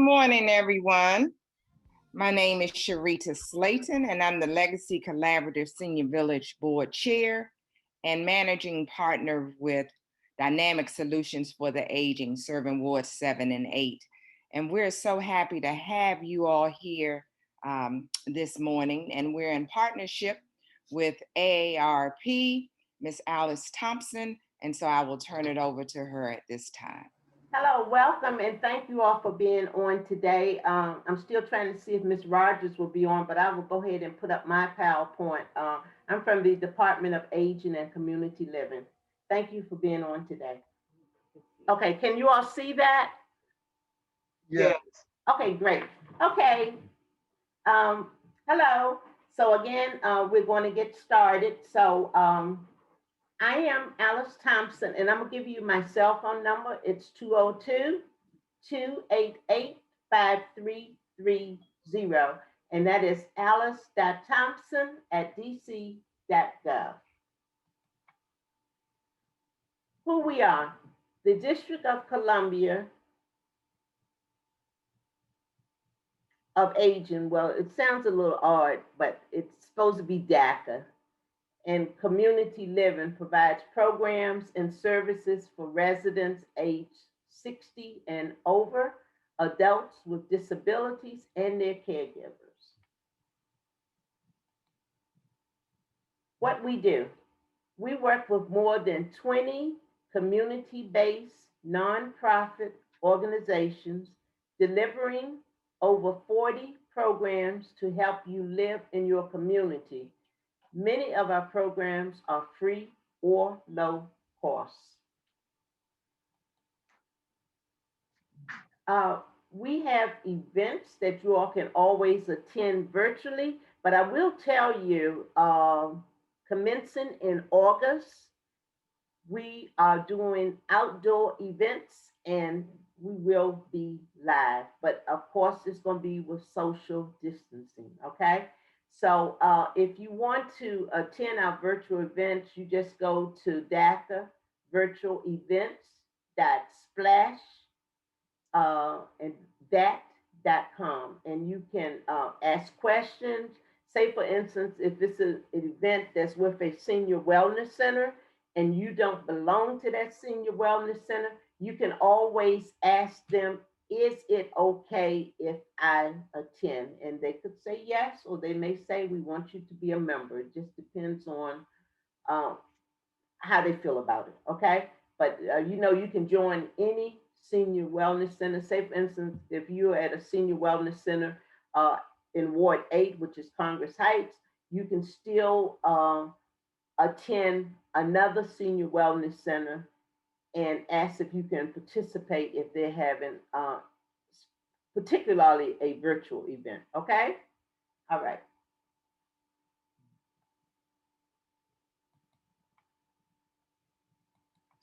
morning, everyone. My name is Sharita Slayton, and I'm the Legacy Collaborative Senior Village Board Chair and Managing Partner with Dynamic Solutions for the Aging, serving Wards 7 and 8. And we're so happy to have you all here this morning. And we're in partnership with AARP, Miss Alice Thompson. And so I will turn it over to her at this time. Hello, welcome, and thank you all for being on today. I'm still trying to see if Ms. Rogers will be on, but I will go ahead and put up my PowerPoint. I'm from the Department of Aging and Community Living. Thank you for being on today. Okay, can you all see that? Yes. Okay, great. Okay. Hello. So again, we're going to get started. So I am Alice Thompson, and I'm going to give you my cell phone number. It's 202-288-5330, and that is alice.thompson@dc.gov. Who we are, the District of Columbia of Aging. Well, it sounds a little odd, but it's supposed to be DACA. And community living provides programs and services for residents aged 60 and over, adults with disabilities, and their caregivers. What we do, we work with more than 20 community-based nonprofit organizations delivering over 40 programs to help you live in your community. Many of our programs are free or low cost. We have events that you all can always attend virtually, but I will tell you, commencing in August, we are doing outdoor events and we will be live, but of course it's going to be with social distancing, okay? So if you want to attend our virtual events, you just go to DACA virtual events.splash and that.com, and you can ask questions. Say, for instance, if this is an event that's with a senior wellness center and you don't belong to that senior wellness center, you can always ask them, is it okay if I attend? And they could say yes, or they may say, we want you to be a member. It just depends on how they feel about it, okay? But you can join any senior wellness center. Say, for instance, if you're at a senior wellness center in Ward 8, which is Congress Heights, you can still attend another senior wellness center and ask if you can participate if they're having particularly a virtual event, okay? All right.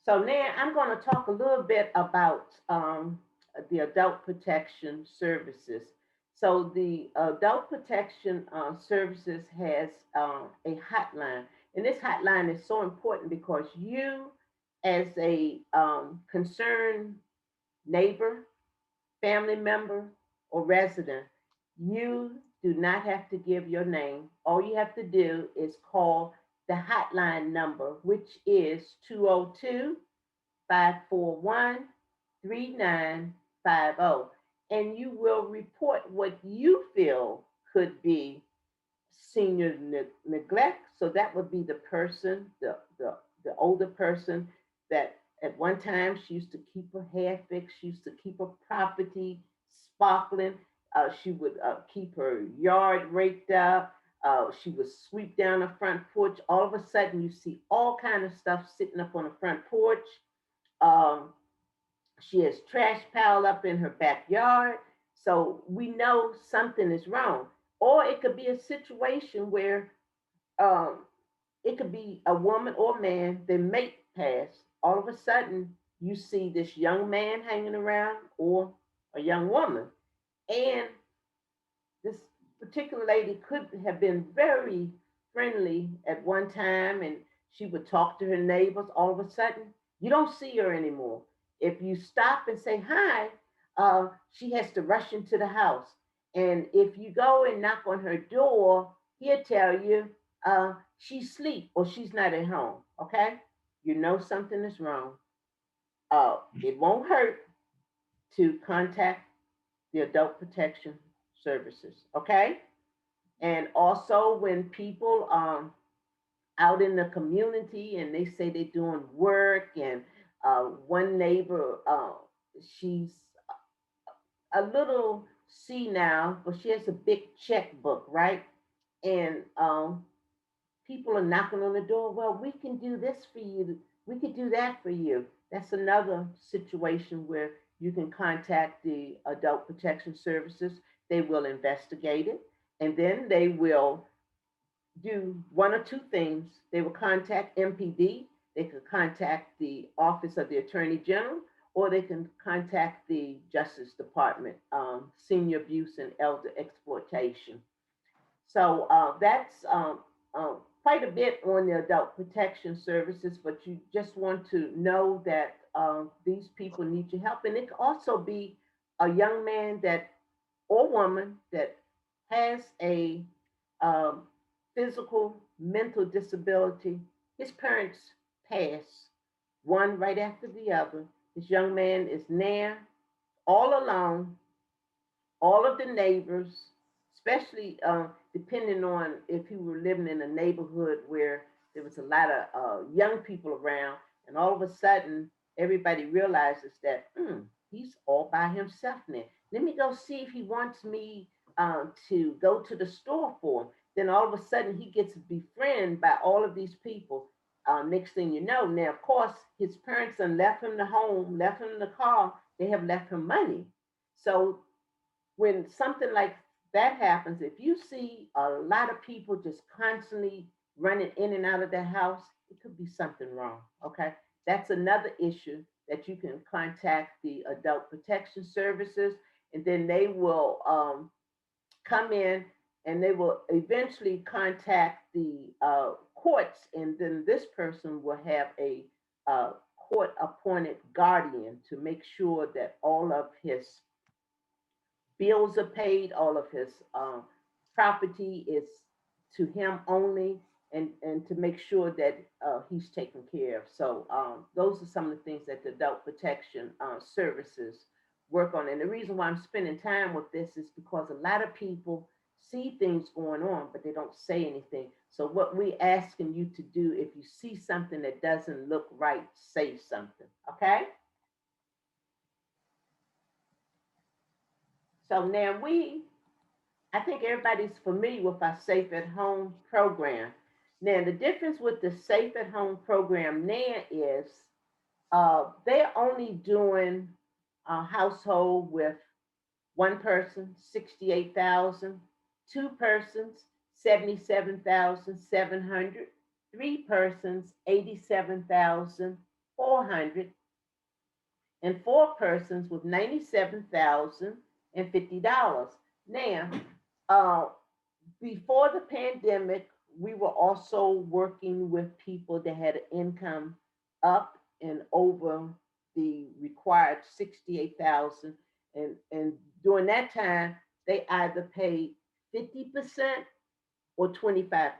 So now I'm going to talk a little bit about the adult protection services. So the adult protection services has a hotline, and this hotline is so important because you, as a concerned neighbor, family member, or resident, you do not have to give your name. All you have to do is call the hotline number, which is 202-541-3950. And you will report what you feel could be senior neglect. So that would be the person, the older person that at one time she used to keep her hair fixed, she used to keep her property sparkling, she would keep her yard raked up, she would sweep down the front porch. All of a sudden you see all kind of stuff sitting up on the front porch. She has trash piled up in her backyard. So we know something is wrong. Or it could be a situation where it could be a woman or man, their mate passed. All of a sudden, you see this young man hanging around or a young woman. And this particular lady could have been very friendly at one time and she would talk to her neighbors. All of a sudden, you don't see her anymore. If you stop and say hi, she has to rush into the house. And if you go and knock on her door, he'll tell you she's asleep or she's not at home. Okay, you know something is wrong. It won't hurt to contact the Adult Protection Services. Okay, and also when people out in the community and they say they're doing work and one neighbor she's a little senile, but she has a big checkbook, right? And people are knocking on the door. Well, we can do this for you. We could do that for you. That's another situation where you can contact the Adult Protection Services. They will investigate it, and then they will do one or two things. They will contact MPD, they could contact the Office of the Attorney General, or they can contact the Justice Department, Senior Abuse and Elder Exploitation. So that's quite a bit on the Adult Protection Services, but you just want to know that these people need your help. And it could also be a young man that or woman that has a um, physical, mental disability. His parents passed, one right after the other. This young man is now all alone. All of the neighbors, especially depending on if he were living in a neighborhood where there was a lot of young people around, and all of a sudden everybody realizes that he's all by himself now. Let me go see if he wants me to go to the store for him. Then all of a sudden he gets befriended by all of these people. Next thing you know, now of course his parents have left him the home, left him the car. They have left him money. So when something like that happens, if you see a lot of people just constantly running in and out of their house, it could be something wrong. Okay. That's another issue that you can contact the Adult Protection Services, and then they will come in and they will eventually contact the courts, and then this person will have a court appointed guardian to make sure that all of his bills are paid, all of his property is to him only, and to make sure that he's taken care of. So those are some of the things that the Adult Protection Services work on. And the reason why I'm spending time with this is because a lot of people see things going on, but they don't say anything. So what we're asking you to do, if you see something that doesn't look right, say something, okay? So now I think everybody's familiar with our Safe at Home program. Now, the difference with the Safe at Home program now is they're only doing a household with one person, 68,000, two persons, 77,700, three persons, 87,400, and four persons with $97,050. Now, uh, before the pandemic, we were also working with people that had an income up and over the required 68,000, and during that time, they either paid 50% or 25%.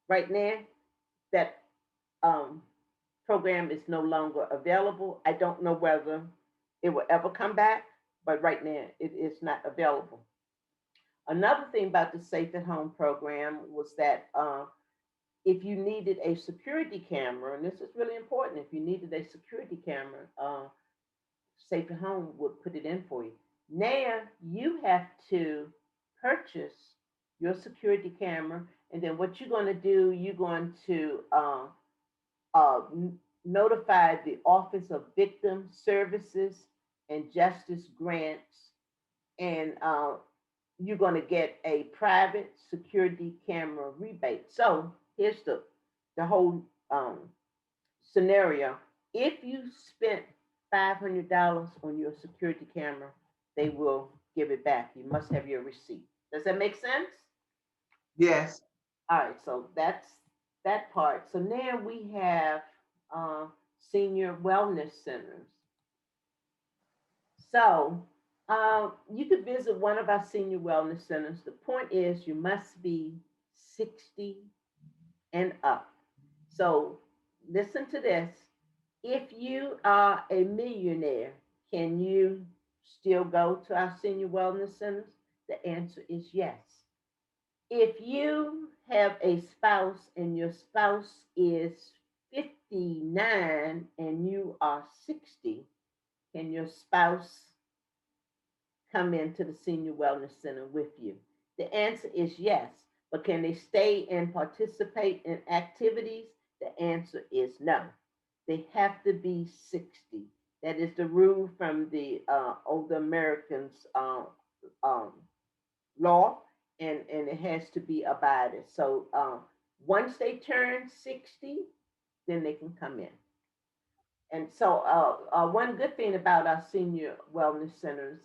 Right now, that um, program is no longer available. I don't know whether it will ever come back, but right now it is not available. Another thing about the Safe at Home program was that if you needed a security camera, and this is really important, if you needed a security camera, Safe at Home would put it in for you. Now you have to purchase your security camera, and then what you're going to do, you're going to uh, notify the Office of Victim Services and Justice Grants, and you're going to get a private security camera rebate. So here's the whole scenario. If you spent $500 on your security camera, they will give it back. You must have your receipt. Does that make sense? Yes. All right, so that's that part. So now we have uh, senior wellness centers. So you could visit one of our senior wellness centers. The point is, you must be 60 and up. So listen to this. If you are a millionaire, can you still go to our senior wellness centers? The answer is yes. If you have a spouse and your spouse is 59 and you are 60, can your spouse come into the senior wellness center with you? The answer is yes. But can they stay and participate in activities? The answer is no. They have to be 60. That is the rule from the older Americans um, law, and it has to be abided. So once they turn 60, then they can come in. And so, one good thing about our senior wellness centers,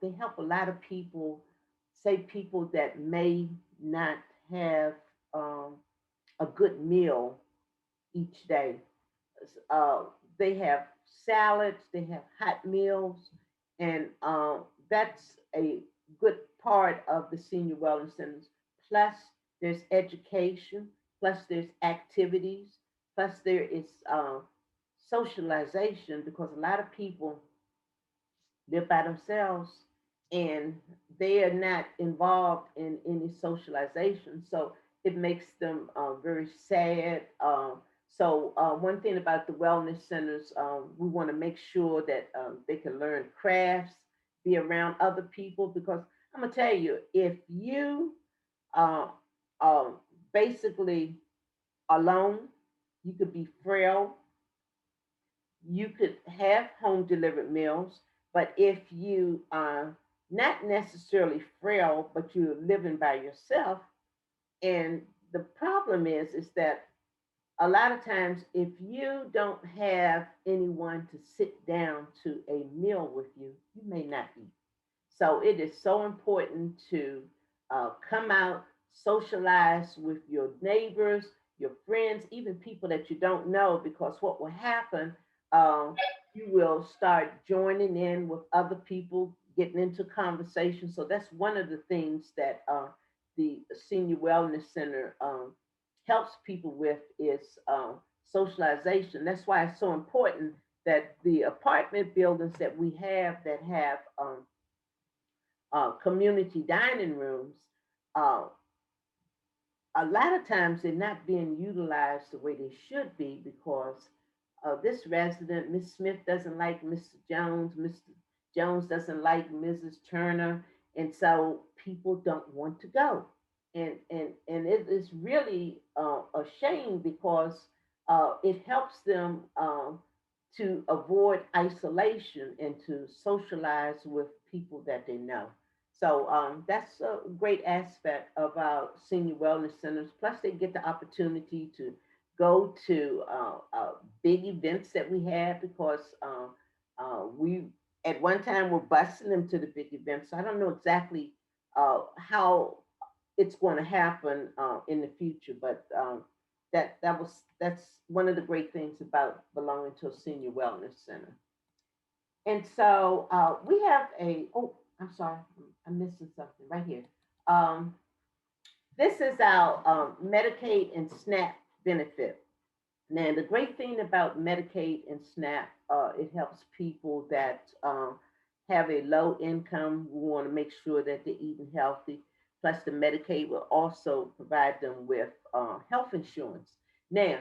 they help a lot of people, say people that may not have um, a good meal each day. Uh, they have salads, they have hot meals, and that's a good part of the senior wellness centers. Plus, there's education, plus, there's activities, plus, there is socialization because a lot of people live by themselves and they are not involved in any socialization. So it makes them very sad. One thing about the wellness centers, we want to make sure that they can learn crafts, be around other people, because I'm going to tell you, if you uh, um, basically alone, you could be frail, you could have home delivered meals, but if you are not necessarily frail, but you're living by yourself, and the problem is that a lot of times if you don't have anyone to sit down to a meal with you, you may not eat. So it is so important to come out, socialize with your neighbors, your friends, even people that you don't know, because what will happen, um, you will start joining in with other people, getting into conversation. So that's one of the things that the Senior Wellness Center helps people with is socialization. That's why it's so important that the apartment buildings that we have that have community dining rooms, uh, a lot of times they're not being utilized the way they should be because this resident, Miss Smith, doesn't like Mr. Jones, Mr. Jones doesn't like Mrs. Turner, and so people don't want to go. And it is really a shame because it helps them to avoid isolation and to socialize with people that they know. So that's a great aspect of our senior wellness centers. Plus, they get the opportunity to go to big events that we have because we at one time were busing them to the big events. So I don't know exactly how it's going to happen in the future, but that's one of the great things about belonging to a senior wellness center. And so we have a, oh, I'm sorry, I'm missing something right here. Um, this is our Medicaid and Snack benefit. Now, the great thing about Medicaid and SNAP, it helps people that have a low income. We want to make sure that they're eating healthy. Plus, the Medicaid will also provide them with health insurance. Now,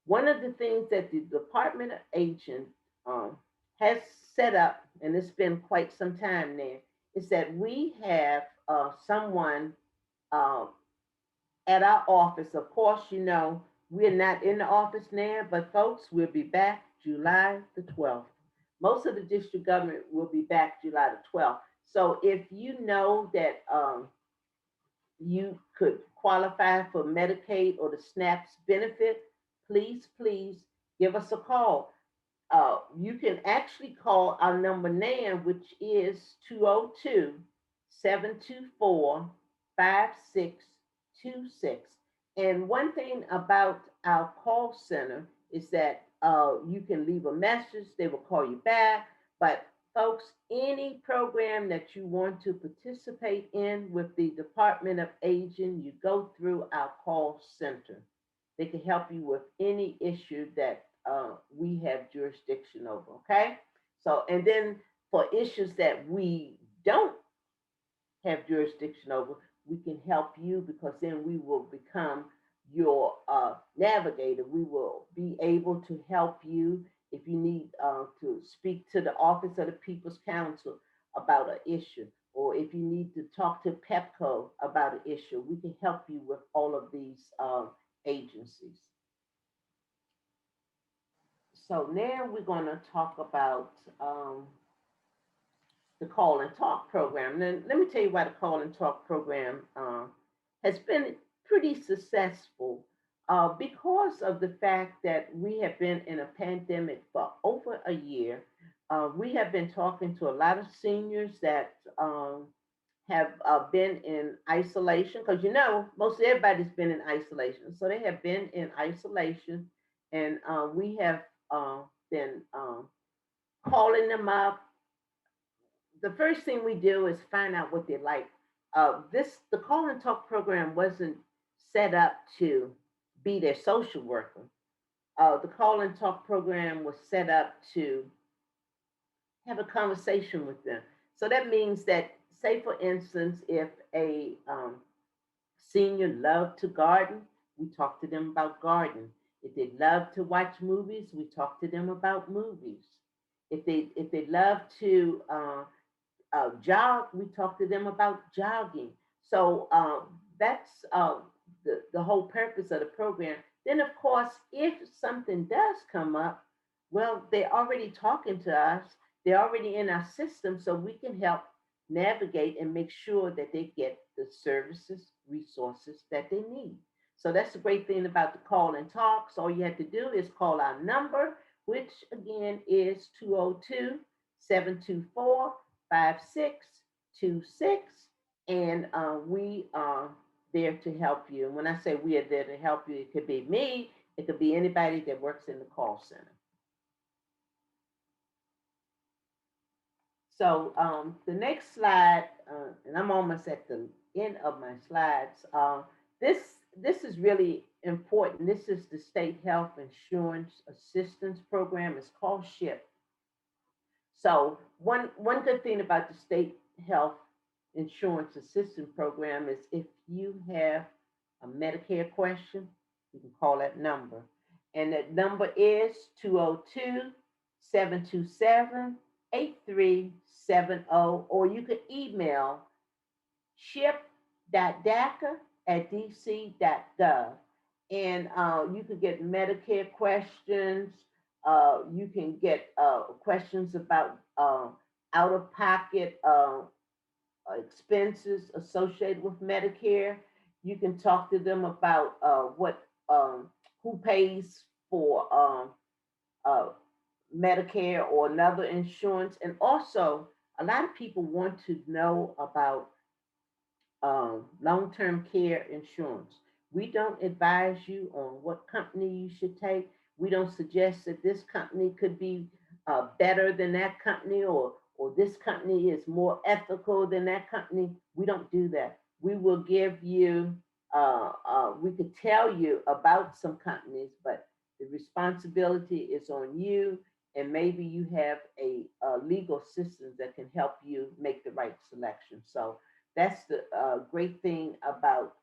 one of the things that the Department of Aging um, has set up, and it's been quite some time now, is that we have someone uh, at our office. Of course, we're not in the office now, but folks, we'll be back July the 12th. Most of the district government will be back July the 12th. So if you know that you could qualify for Medicaid or the SNAP's benefit, please, please give us a call. You can actually call our number now, which is 202 724 5626. And one thing about our call center is that you can leave a message, they will call you back. But Folks, any program that you want to participate in with the Department of Aging, you go through our call center. They can help you with any issue that we have jurisdiction over, okay? So, and then for issues that we don't have jurisdiction over, we can help you because then we will become your navigator. We will be able to help you if you need to speak to the Office of the People's Counsel about an issue, or if you need to talk to PEPCO about an issue, we can help you with all of these agencies. So now we're going to talk about the Call and Talk program. Then let me tell you why the Call and Talk program has been pretty successful because of the fact that we have been in a pandemic for over a year. We have been talking to a lot of seniors that have been in isolation because most everybody's been in isolation. So they have been in isolation, and we have been calling them up. The first thing we do is find out what they like. The Call and Talk program wasn't set up to be their social worker. The Call and Talk program was set up to have a conversation with them. So that means that, say for instance, if a senior loved to garden, we talk to them about garden. If they love to watch movies, we talk to them about movies. If they love to jog, we talk to them about jogging. So that's the whole purpose of the program. Then, of course, if something does come up, well, they're already talking to us. They're already in our system, so we can help navigate and make sure that they get the services, resources that they need. So that's the great thing about the Call and Talks. All you have to do is call our number, which again is 202-724-5626. And we are there to help you. And when I say we are there to help you, it could be me, it could be anybody that works in the call center. So the next slide, and I'm almost at the end of my slides. This is really important. This is the State Health Insurance Assistance Program. It's called SHIP. So one good thing about the State Health Insurance Assistance Program is if you have a Medicare question, you can call that number. And that number is 202-727-8370, or you can email ship.daca@dc.gov. And you can get Medicare questions. You can get questions about out-of-pocket expenses associated with Medicare. You can talk to them about who pays for Medicare or another insurance. And also, a lot of people want to know about long-term care insurance. We don't advise you on what company you should take. We don't suggest that this company could be better than that company, or this company is more ethical than that company. We don't do that. We will give you, we could tell you about some companies, but the responsibility is on you, and maybe you have a legal assistant that can help you make the right selection. So that's the great thing about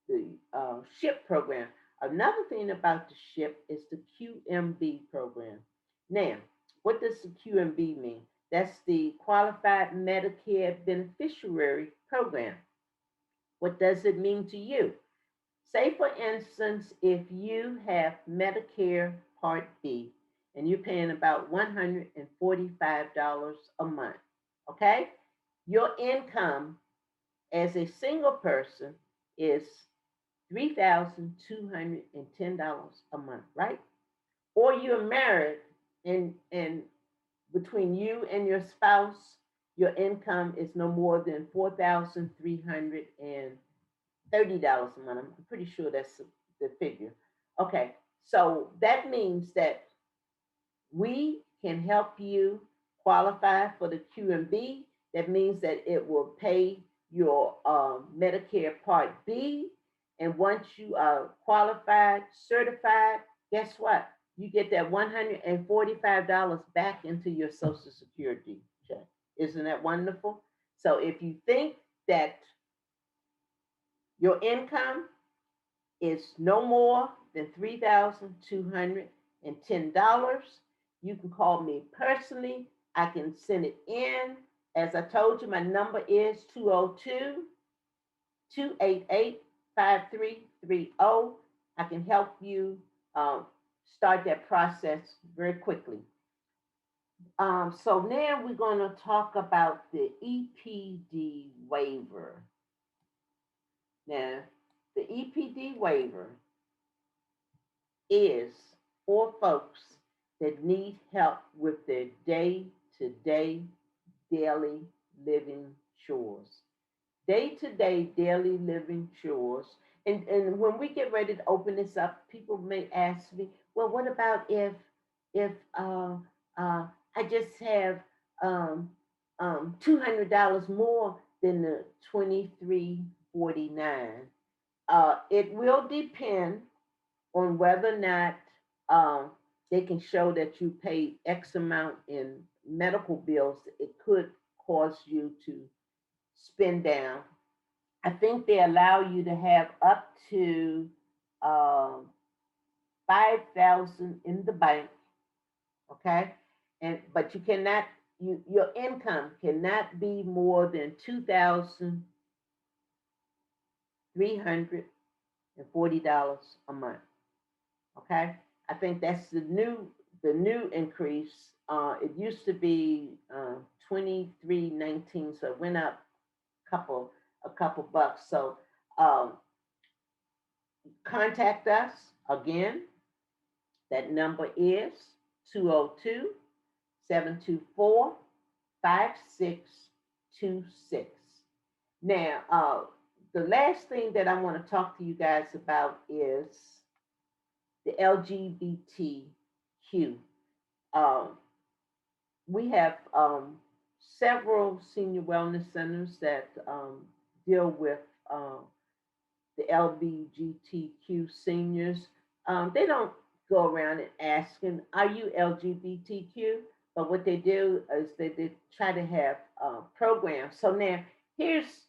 the SHIP program. Another thing about the SHIP is the QMB program. Now, what does the QMB mean? That's the Qualified Medicare Beneficiary Program. What does it mean to you? Say, for instance, if you have Medicare Part B and you're paying about $145 a month, okay? Your income as a single person is $3,210 a month, right? Or you're married and between you and your spouse, your income is no more than $4,330 a month. I'm pretty sure that's the figure. Okay, so that means that we can help you qualify for the QMB. That means that it will pay your Medicare Part B. And once you are qualified, certified, guess what? You get that $145 back into your Social Security check. Isn't that wonderful? So if you think that your income is no more than $3,210, you can call me personally. I can send it in. As I told you, my number is 202-288-5330. I can help you start that process very quickly. So now we're going to talk about the EPD waiver. Now, the EPD waiver is for folks that need help with their day-to-day daily living chores. Day-to-day daily living chores. And when we get ready to open this up, people may ask me, well, what about if I just have $200 more than the $23.49? It will depend on whether or not they can show that you paid X amount in medical bills. It could cause you to spend down. I think they allow you to have up to 5,000 in the bank. Okay, but you cannot. Your income cannot be more than $2,340 a month. Okay, I think that's the new increase. It used to be $23.19, so it went up a couple bucks. So contact us again. That number is 202-724-5626. Now, the last thing that I want to talk to you guys about is the LGBTQ. We have several senior wellness centers that deal with the LGBTQ seniors. They don't go around and asking, are you LGBTQ? But what they do is they try to have programs. So now here's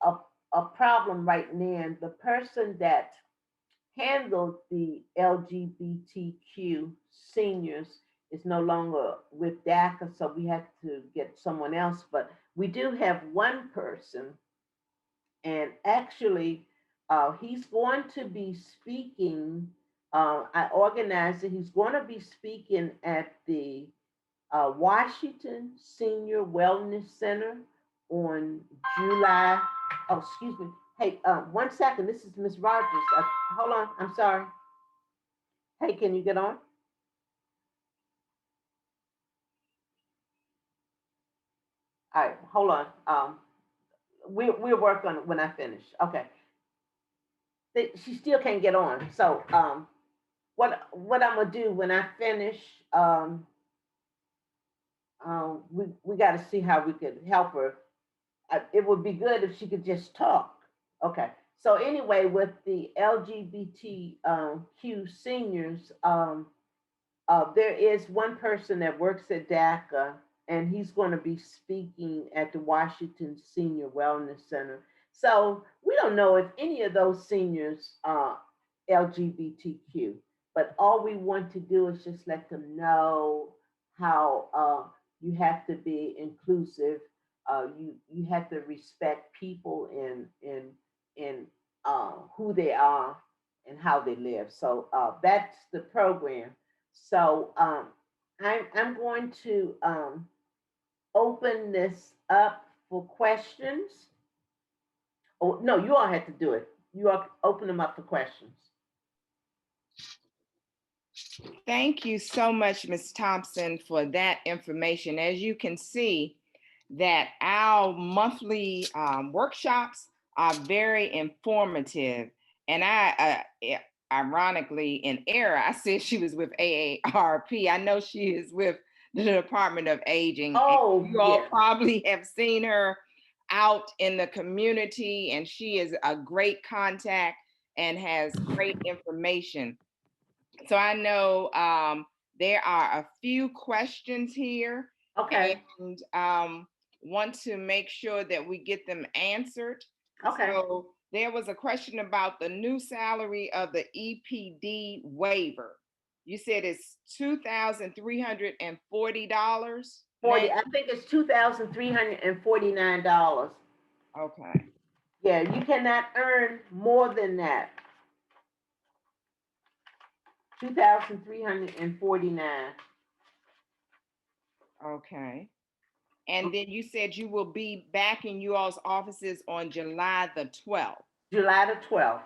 a problem right now. The person that handled the LGBTQ seniors is no longer with DACA, so we have to get someone else. But we do have one person, and actually, he's going to be speaking. I organized it. He's going to be speaking at the Washington Senior Wellness Center on July. Oh, excuse me. Hey, 1 second. This is Miss Rogers. Hold on. I'm sorry. Hey, can you get on? All right, hold on. We'll work on it when I finish. Okay. She still can't get on. So what I'm gonna do when I finish, we got to see how we could help her. It would be good if she could just talk. Okay. So anyway, with the LGBTQ seniors, there is one person that works at DACA, and he's going to be speaking at the Washington Senior Wellness Center. So we don't know if any of those seniors are LGBTQ, but all we want to do is just let them know how you have to be inclusive. You have to respect people in who they are and how they live. So that's the program. So I'm going to open this up for questions. Oh no, you all had to do it. You all open them up for questions. Thank you so much, Ms. Thompson, for that information. As you can see, that our monthly workshops are very informative. And I, ironically, in error, I said she was with AARP. I know she is with the Department of Aging. Oh, And you all yeah. probably have seen her out in the community, and she is a great contact and has great information. So I know there are a few questions here, Okay. and want to make sure that we get them answered. Okay. So there was a question about the new salary of the EPD waiver. You said it's $2,340 now. I think it's $2,349. Okay. Yeah, you cannot earn more than that. 2,349. Okay. And then you said you will be back in you all's offices on July the 12th. July the 12th.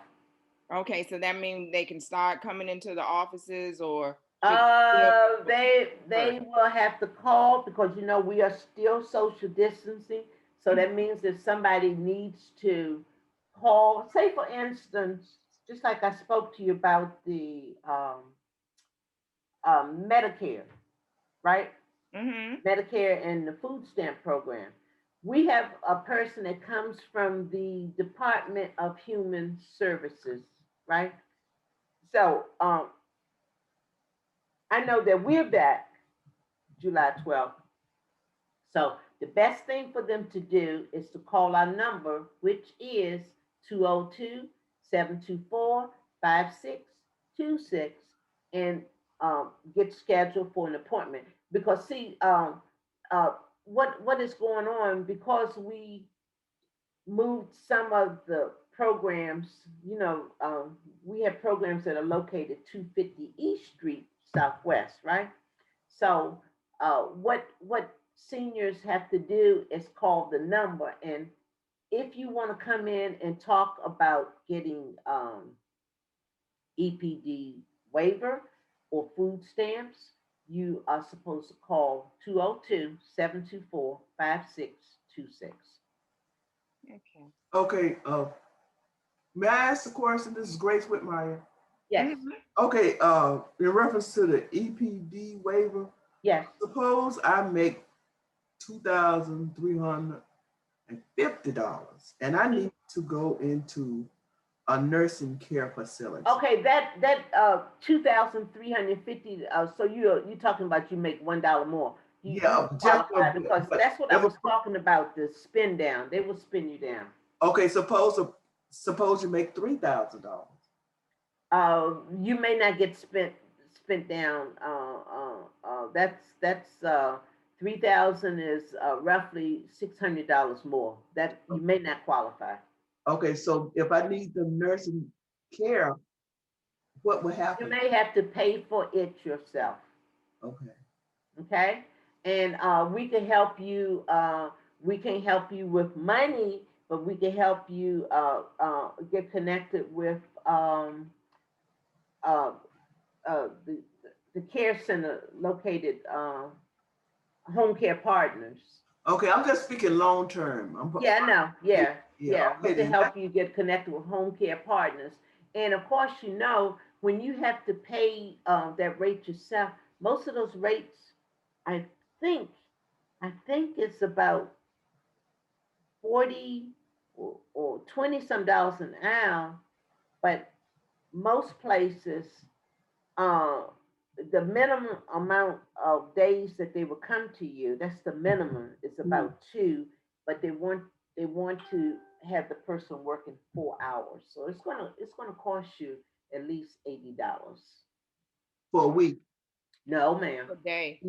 Okay, so that means they can start coming into the offices, or They will have to call because we are still social distancing. So that means if somebody needs to call, say for instance, just like I spoke to you about the Medicare, right? Medicare and the food stamp program. We have a person that comes from the Department of Human Services, right? So I know that we're back July 12th. So the best thing for them to do is to call our number, which is 202-724-5626, and get scheduled for an appointment. Because see, what is going on, because we moved some of the programs, we have programs that are located 250 East Street Southwest, right? So what seniors have to do is call the number, and if you want to come in and talk about getting EPD waiver or food stamps, you are supposed to call 202-724-5626. Okay. Okay, may I ask a question? This is Grace Whitmire. Yes. Okay, in reference to the EPD waiver, Yes. suppose I make $2,350 and I need to go into a nursing care facility. Okay, that 2,350. So you're talking about you make $1 more. You qualify because that's what I was talking about. The spin down, they will spin you down. Okay, suppose you make $3,000. You may not get spent down. That's 3,000 is roughly $600 more. That you may not qualify. Okay, so if I need the nursing care, what would happen? You may have to pay for it yourself. Okay. Okay, and we can help you. We can help you with money, but we can help you get connected with the care center located home care partners. Okay, I'm just speaking long term. Yeah, I know. Yeah. Okay, we can help you get connected with home care partners. And of course, when you have to pay that rate yourself, most of those rates, I think it's about 40 or 20 some dollars an hour, but most places, the minimum amount of days that they will come to you, that's the minimum, is about 2, but they want to have the person working 4 hours. So it's gonna cost you at least $80 for a week. No, ma'am. A day.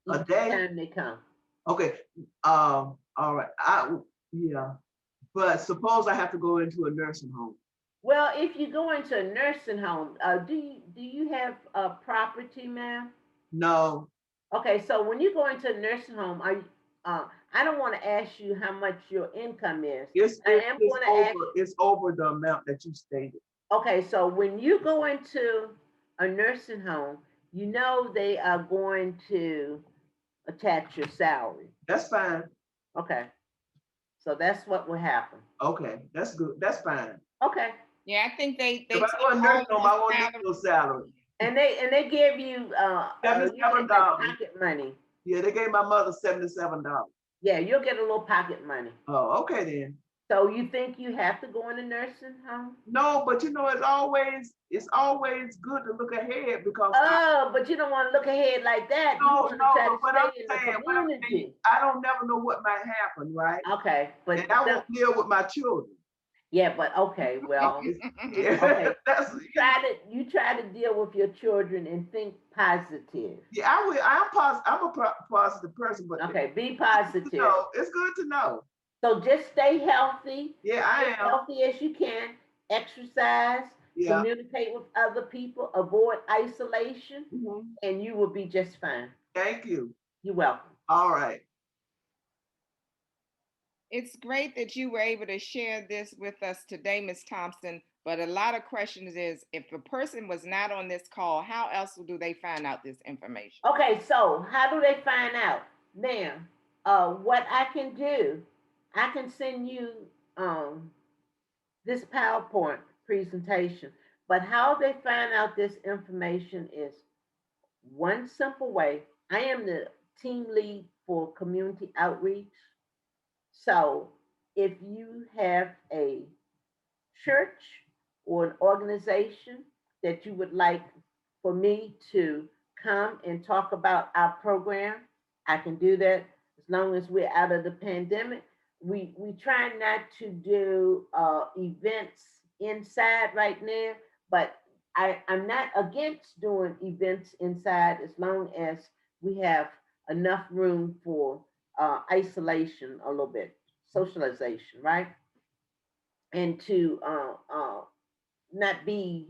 A day? Time they come. Okay. All right. Yeah. But suppose I have to go into a nursing home. Well, if you go into a nursing home, do you have property, ma'am? No. Okay, so when you go into a nursing home, I don't want to ask you how much your income is. It's over the amount that you stated. Okay, so when you go into a nursing home, they are going to attach your salary. That's fine. Okay, so that's what will happen. Okay, that's good. That's fine. Okay. Yeah, I think they if I go to nursing home, I won't need no salary. And they give you $77. pocket money. Yeah, they gave my mother $77. Yeah, you'll get a little pocket money. Oh, okay then. So you think you have to go in a nursing home? No, but it's always good to look ahead because Oh, but you don't want to look ahead like that. You want to try to but stay in the what I'm saying, community. I don't never know what might happen, right? Okay, but And I won't deal with my children. yeah, but okay, well, Yeah, okay. that's You try to deal with your children and think positive. yeah. I will. I'm a positive person, but Okay, be positive. it's good to know. So just stay healthy. Yeah, I As am. healthy as you can. Exercise. Yeah. Communicate with other people. Avoid isolation, Mhm. and you will be just fine. Thank you. You're welcome. All right. It's great that you were able to share this with us today, Ms. Thompson. But a lot of questions is if a person was not on this call, how else do they find out this information? Okay, so how do they find out? Now, what I can do, I can send you this PowerPoint presentation. But how they find out this information is one simple way. I am the team lead for community outreach. So if you have a church or an organization that you would like for me to come and talk about our program, I can do that as long as we're out of the pandemic. We try not to do events inside right now, but I'm not against doing events inside as long as we have enough room for isolation a little bit, socialization, right? And to not be,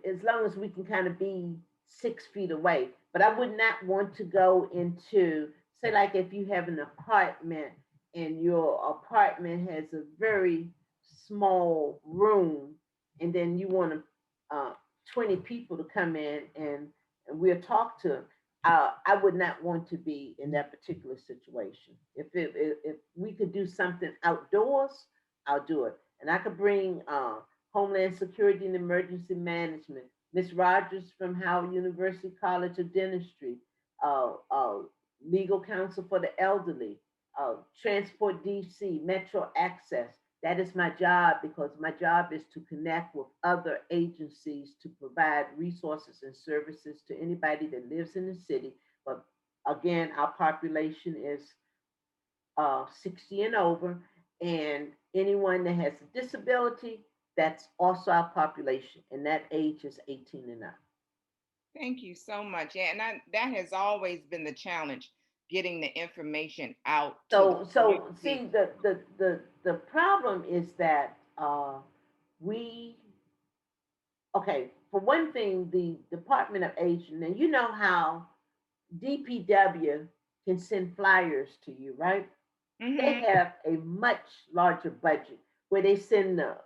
as long as we can kind of be 6 feet away. But I would not want to go into, say, like if you have an apartment and your apartment has a very small room, and then you want uh, 20 people to come in and we'll talk to them. I would not want to be in that particular situation. If we could do something outdoors, I'll do it. And I could bring Homeland Security and Emergency Management, Miss Rogers from Howard University College of Dentistry, uh, uh, Legal Counsel for the Elderly, Transport DC, Metro Access. That is my job because my job is to connect with other agencies to provide resources and services to anybody that lives in the city. But again, our population is 60 and over, and anyone that has a disability, that's also our population, and that age is 18 and up. Thank you so much. Yeah, and that has always been the challenge, getting the information out to the So community. see, the problem is that we, okay, for one thing, the Department of Aging, and you know how DPW can send flyers to you, right? They Mm-hmm. have a much larger budget where they send the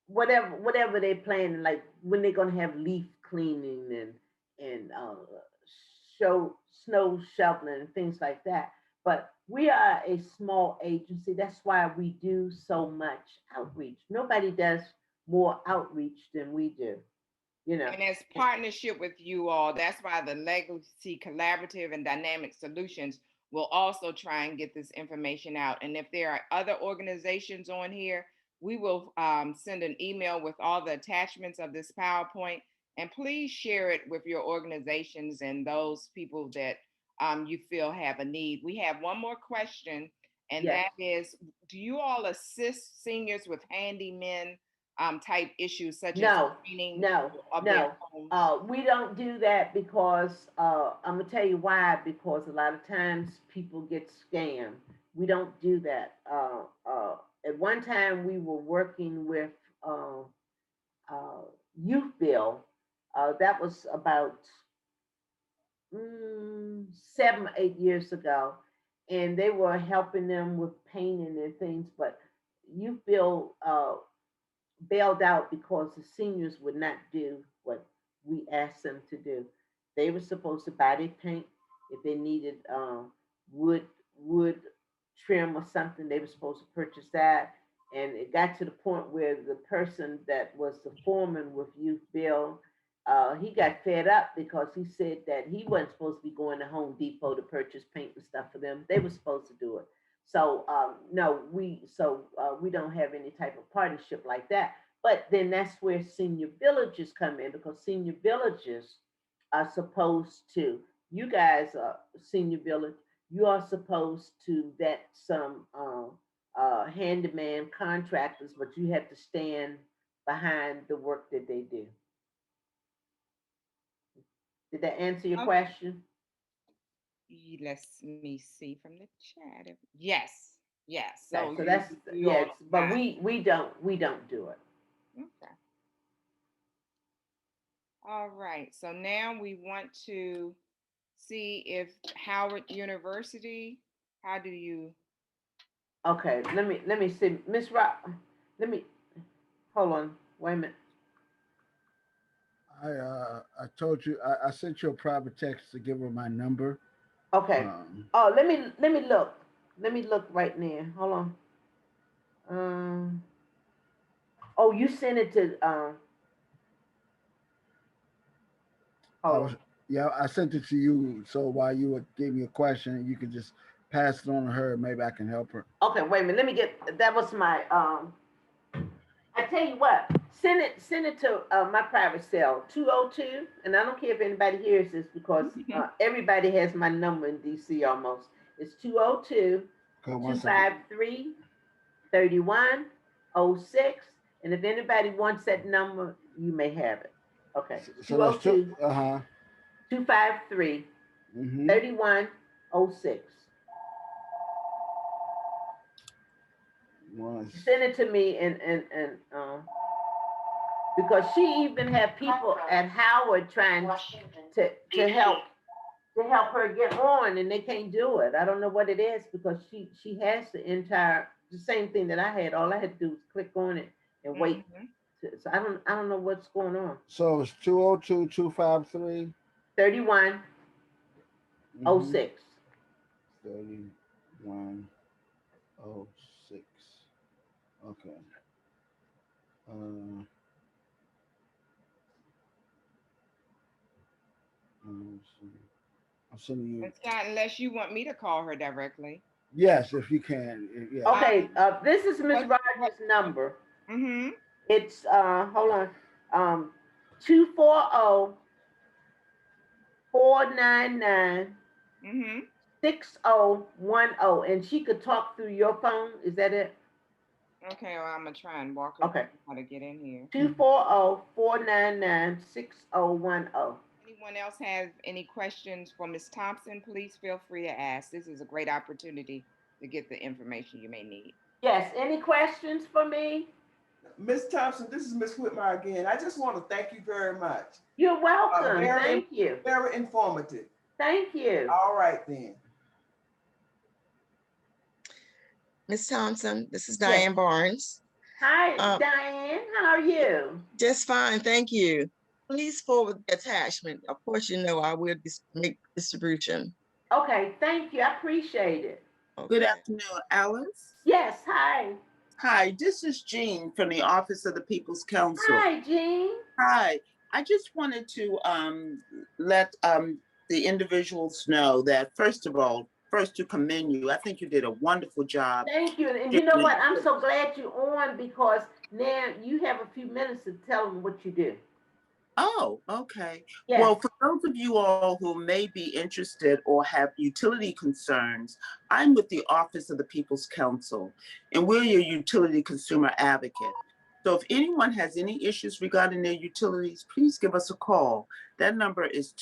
whatever they're planning, like when they're gonna have leaf cleaning and show snow shoveling and things like that. But we are a small agency. That's why we do so much outreach. Nobody does more outreach than we do. You know. And as partnership with you all, that's why the Legacy Collaborative and Dynamic Solutions will also try and get this information out. And if there are other organizations on here, we will send an email with all the attachments of this PowerPoint. And please share it with your organizations and those people that you feel have a need. We have one more question, and Yes. that is, do you all assist seniors with handymen type issues such as No, cleaning no, of their no. homes? We don't do that because I'm gonna tell you why. Because a lot of times people get scammed. We don't do that. At one time, we were working with uh, uh, Youth Bill. That was about 7, 8 years ago, and they were helping them with painting and things. But Youth Bill bailed out because the seniors would not do what we asked them to do. They were supposed to buy their paint. If they needed wood wood trim or something, they were supposed to purchase that. And it got to the point where the person that was the foreman with Youth Bill, he got fed up because he said that he wasn't supposed to be going to Home Depot to purchase paint and stuff for them. They were supposed to do it. So no, we don't have any type of partnership like that. But then that's where senior villages come in, because senior villages are supposed to. You guys are senior village. You are supposed to vet some handyman contractors, but you have to stand behind the work that they do. Did that answer your Okay. question? Let me see from the chat. Yes, yes. Okay, So so you, that's you all yes, but fine. we don't do it. Okay. All right. So now we want to see if Howard University, how do you? Okay, let me see, Miss Rock. Let me hold on. Wait a minute. I told you I sent you a private text to give her my number. Okay. Um, Oh, let me look. Let me look right now. Hold on. Oh, you sent it to I hold was on. yeah I sent it to you. So while you gave me a question, you could just pass it on to her. Maybe I can help her. Okay, wait a minute. Let me get that was my I tell you what, send it to my private cell 202, and I don't care if anybody hears this because everybody has my number in DC almost. It's 202 Okay, one second. 253 3106, and if anybody wants that number, you may have it. Okay, So that's two. 202 Uh-huh. 253 Mm-hmm. 3106. Once. Send it to me and because she even had people at Howard trying to help her get on, and they can't do it. I don't know what it is, because she has the same thing that I had. All I had to do was click on it and wait. Mhm. So I don't know what's going on. So it's 202 253. 3106. Mm-hmm. 3106. Okay. Uh, I'm sending you. And Scott, unless you want me to call her directly. Yes, if you can. Yeah. Okay, this is Miss What? Rogers' number. Mm-hmm. It's hold on, 240 499 Mm-hmm. 6010, and she could talk through your phone. Is that it? Okay, well, I'm gonna try and walk her Okay. through how to get in here. 240 499 6010. Anyone else have any questions for Ms. Thompson? Please feel free to ask. This is a great opportunity to get the information you may need. Yes, any questions for me? Miss Thompson, this is Miss Whitmire again. I just want to thank you very much. You're welcome. Very, Thank you. very informative. Thank you. All right then. Miss Thompson, this is Yes. Diane Barnes. Hi, Um, Diane. How are you? Just fine, thank you. Please forward the attachment. Of course, you know I will make distribution. Okay, thank you. I appreciate it. Good Okay. afternoon, Alice. Yes, hi. Hi, this is Jean from the Office of the People's Council. Hi, Jean. Hi, I just wanted to let the individuals know that, first of all, first to commend you. I think you did a wonderful job. Thank you. And you know what? I'm so glad you're on, because now you have a few minutes to tell them what you do. Oh, okay. Yes. Well, for those of you all who may be interested or have utility concerns, I'm with the Office of the People's Council, and we're your utility consumer advocate. So if anyone has any issues regarding their utilities, please give us a call. That number is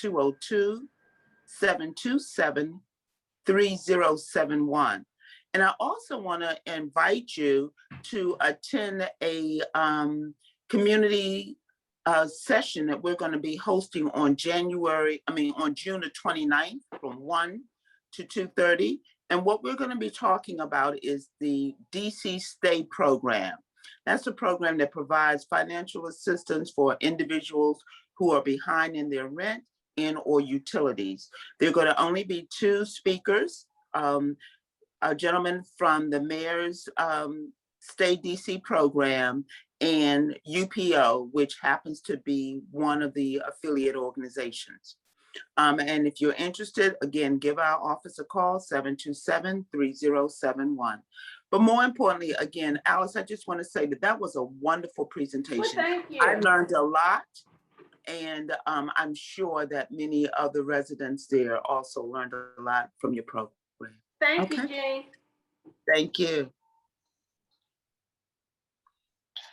202-727-3071. And I also want to invite you to attend a community session that we're going to be hosting on June the 29th from 1 to 2:30. And what we're going to be talking about is the DC Stay program. That's a program that provides financial assistance for individuals who are behind in their rent and or utilities. There are going to only be 2 speakers, a gentleman from the mayor's Stay DC program, and UPO, which happens to be one of the affiliate organizations. And if you're interested, again, give our office a call, 727-3071. But more importantly, again, Alice, I just want to say that was a wonderful presentation. Well, thank you. I learned a lot, and I'm sure that many of the residents there also learned a lot from your program. Thank you, Jean. Thank you.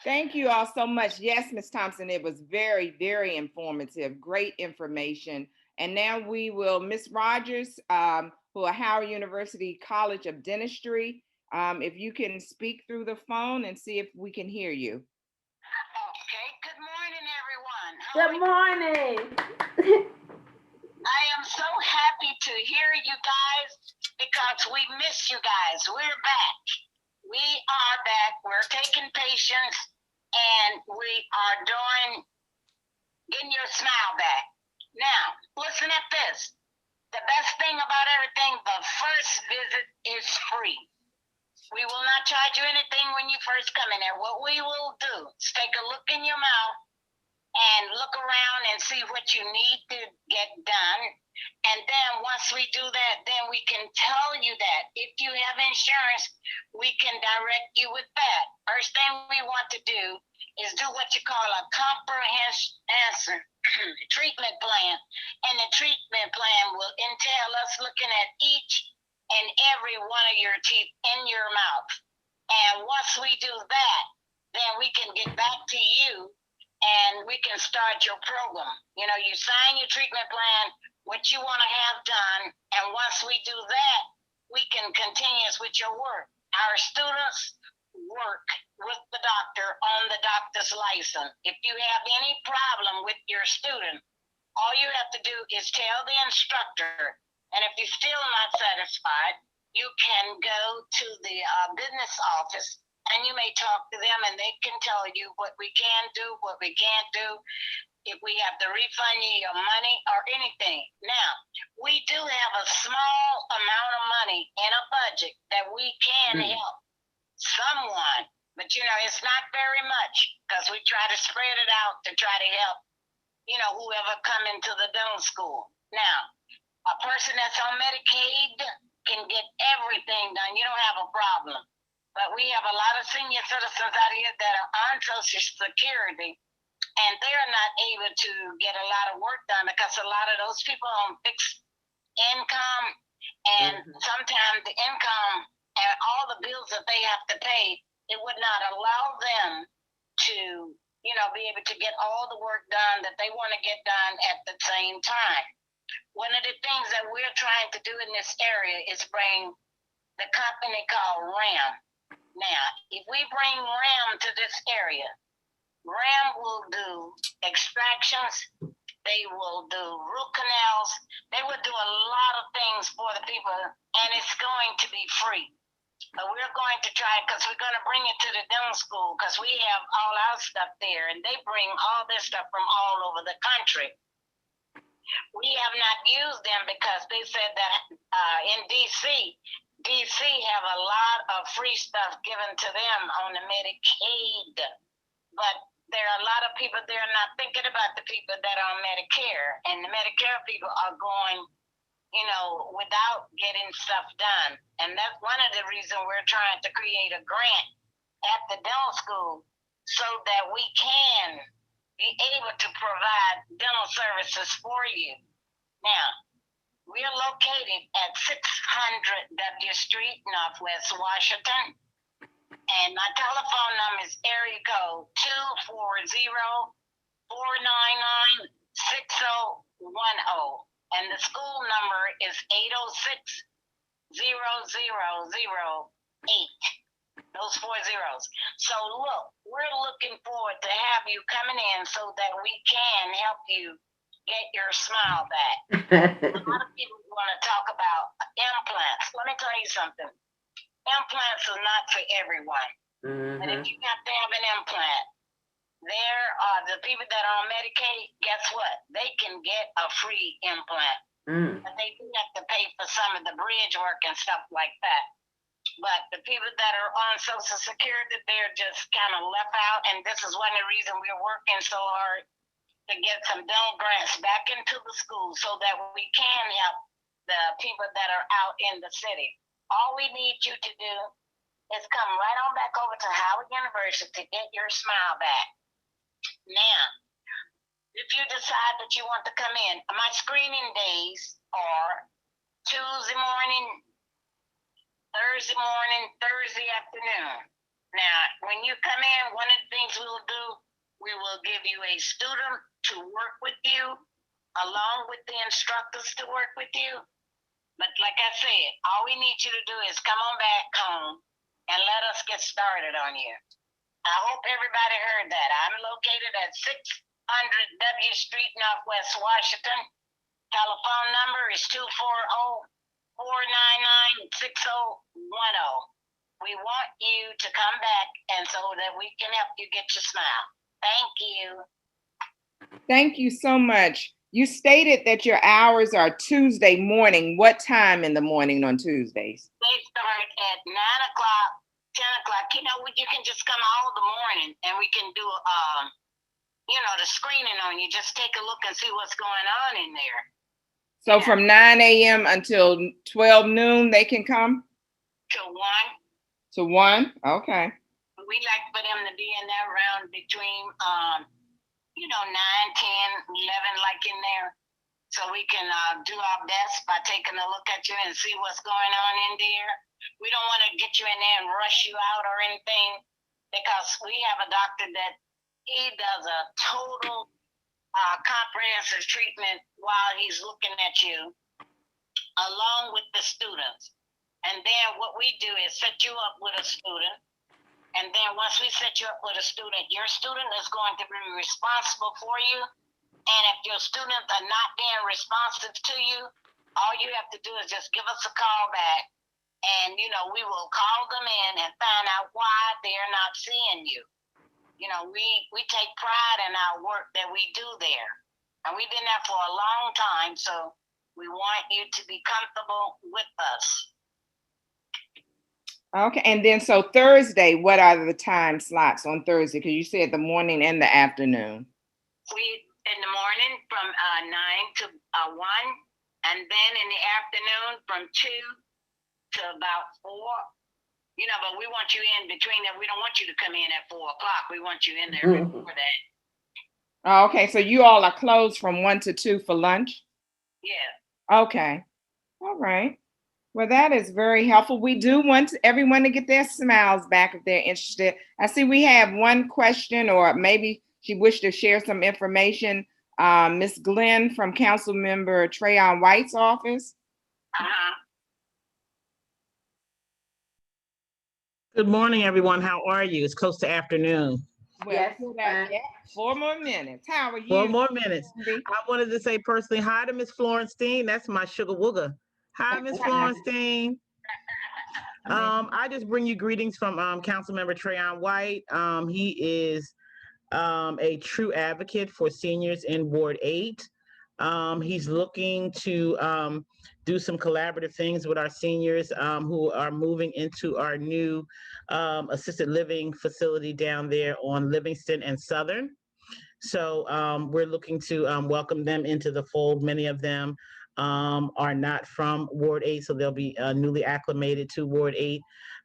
Thank you all so much. Yes, Ms. Thompson, it was very, very informative, great information. And now we will, Ms. Rogers, who are Howard University College of Dentistry, if you can speak through the phone and see if we can hear you. Okay, good morning, everyone. Good morning. I am so happy to hear you guys because we miss you guys. We're back. We are back. We're taking patients and we are getting your smile back. Now, listen at this. The best thing about everything, the first visit is free. We will not charge you anything when you first come in there. What we will do is take a look in your mouth and look around and see what you need to get done. And then once we do that, then we can tell you that if you have insurance, we can direct you with that. First thing we want to do is do what you call a comprehensive treatment plan. And the treatment plan will entail us looking at each and every one of your teeth in your mouth. And once we do that, then we can get back to you and we can start your program. You know, you sign your treatment plan, what you want to have done, and once we do that, we can continue with your work. Our students work with the doctor on the doctor's license. If you have any problem with your student, all you have to do is tell the instructor, and if you're still not satisfied, you can go to the business office and you may talk to them and they can tell you what we can do, what we can't do, if we have to refund you your money or anything. Now, we do have a small amount of money in a budget that we can help someone, but you know, it's not very much because we try to spread it out to try to help, you know, whoever come into the dental school. Now, a person that's on Medicaid can get everything done. You don't have a problem. But we have a lot of senior citizens out here that are on Social Security, and they're not able to get a lot of work done because a lot of those people on fixed income, and sometimes the income and all the bills that they have to pay, it would not allow them to, you know, be able to get all the work done that they want to get done at the same time. One of the things that we're trying to do in this area is bring the company called RAM. Now, if we bring RAM to this area, RAM will do extractions, they will do root canals, they will do a lot of things for the people, and it's going to be free. But we're going to try, because we're going to bring it to the dental school, because we have all our stuff there, and they bring all this stuff from all over the country. We have not used them because they said that in DC have a lot of free stuff given to them on the Medicaid, but there are a lot of people there not thinking about the people that are on Medicare, and the Medicare people are going, you know, without getting stuff done. And that's one of the reasons we're trying to create a grant at the dental school so that we can be able to provide dental services for you. Now, we are located at 600 W Street, Northwest Washington. And my telephone number is area code 240-499-6010. And the school number is 806-0008. Those 4 zeros. So look, we're looking forward to have you coming in so that we can help you get your smile back. A lot of people want to talk about implants. Let me tell you something. Implants are not for everyone. And if you have to have an implant, there are the people that are on Medicaid, guess what? They can get a free implant. But they do have to pay for some of the bridge work and stuff like that. But the people that are on Social Security, they're just kind of left out. And this is one of the reasons we're working so hard to get some dental grants back into the school so that we can help the people that are out in the city. All we need you to do is come right on back over to Howard University to get your smile back. Now, if you decide that you want to come in, my screening days are Tuesday morning, Thursday afternoon. Now, when you come in, one of the things we will do, we will give you a student to work with you, along with the instructors to work with you. But like I said, all we need you to do is come on back home and let us get started on you. I hope everybody heard that. I'm located at 600 W Street, Northwest Washington. Telephone number is 240-499-6010. We want you to come back and so that we can help you get your smile. Thank you. Thank you so much. You stated that your hours are Tuesday morning. What time in the morning on Tuesdays? They start at 9 o'clock, 10 o'clock. You know, you can just come all the morning and we can do, the screening on you. Just take a look and see what's going on in there. So from 9 a.m. until 12 noon, they can come? To 1. To 1? Okay. We like for them to be in there around between, 9, 10, 11, like in there. So we can do our best by taking a look at you and see what's going on in there. We don't want to get you in there and rush you out or anything, because we have a doctor that he does a total comprehensive treatment while he's looking at you, along with the students. And then what we do is set you up with a student. And then once we set you up with a student, your student is going to be responsible for you. And if your students are not being responsive to you, all you have to do is just give us a call back. And, we will call them in and find out why they're not seeing you. We take pride in our work that we do there. And we've been there for a long time, so we want you to be comfortable with us. Okay, and then so Thursday, what are the time slots on Thursday? Because you said the morning and the afternoon. We in the morning from 9 to 1, and then in the afternoon from 2 to about 4. But we want you in between that. We don't want you to come in at 4 o'clock. We want you in there before that. Oh, okay, so you all are closed from 1 to 2 for lunch? Yeah. Okay. All right. Well, that is very helpful. We do want everyone to get their smiles back if they're interested. I see we have one question, or maybe she wished to share some information. Ms. Glenn from Council Member Trayon White's office. Good morning, everyone. How are you? It's close to afternoon. Well, Yes, 4 more minutes. How are you? 4 more minutes. I wanted to say personally hi to Miss Florenstein. That's my sugar wooger. Hi, Miss Florenstein. I just bring you greetings from Councilmember Trayon White. He is a true advocate for seniors in Ward 8. He's looking to do some collaborative things with our seniors who are moving into our new assisted living facility down there on Livingston and Southern. So we're looking to welcome them into the fold. Many of them are not from Ward 8, so they'll be newly acclimated to Ward 8.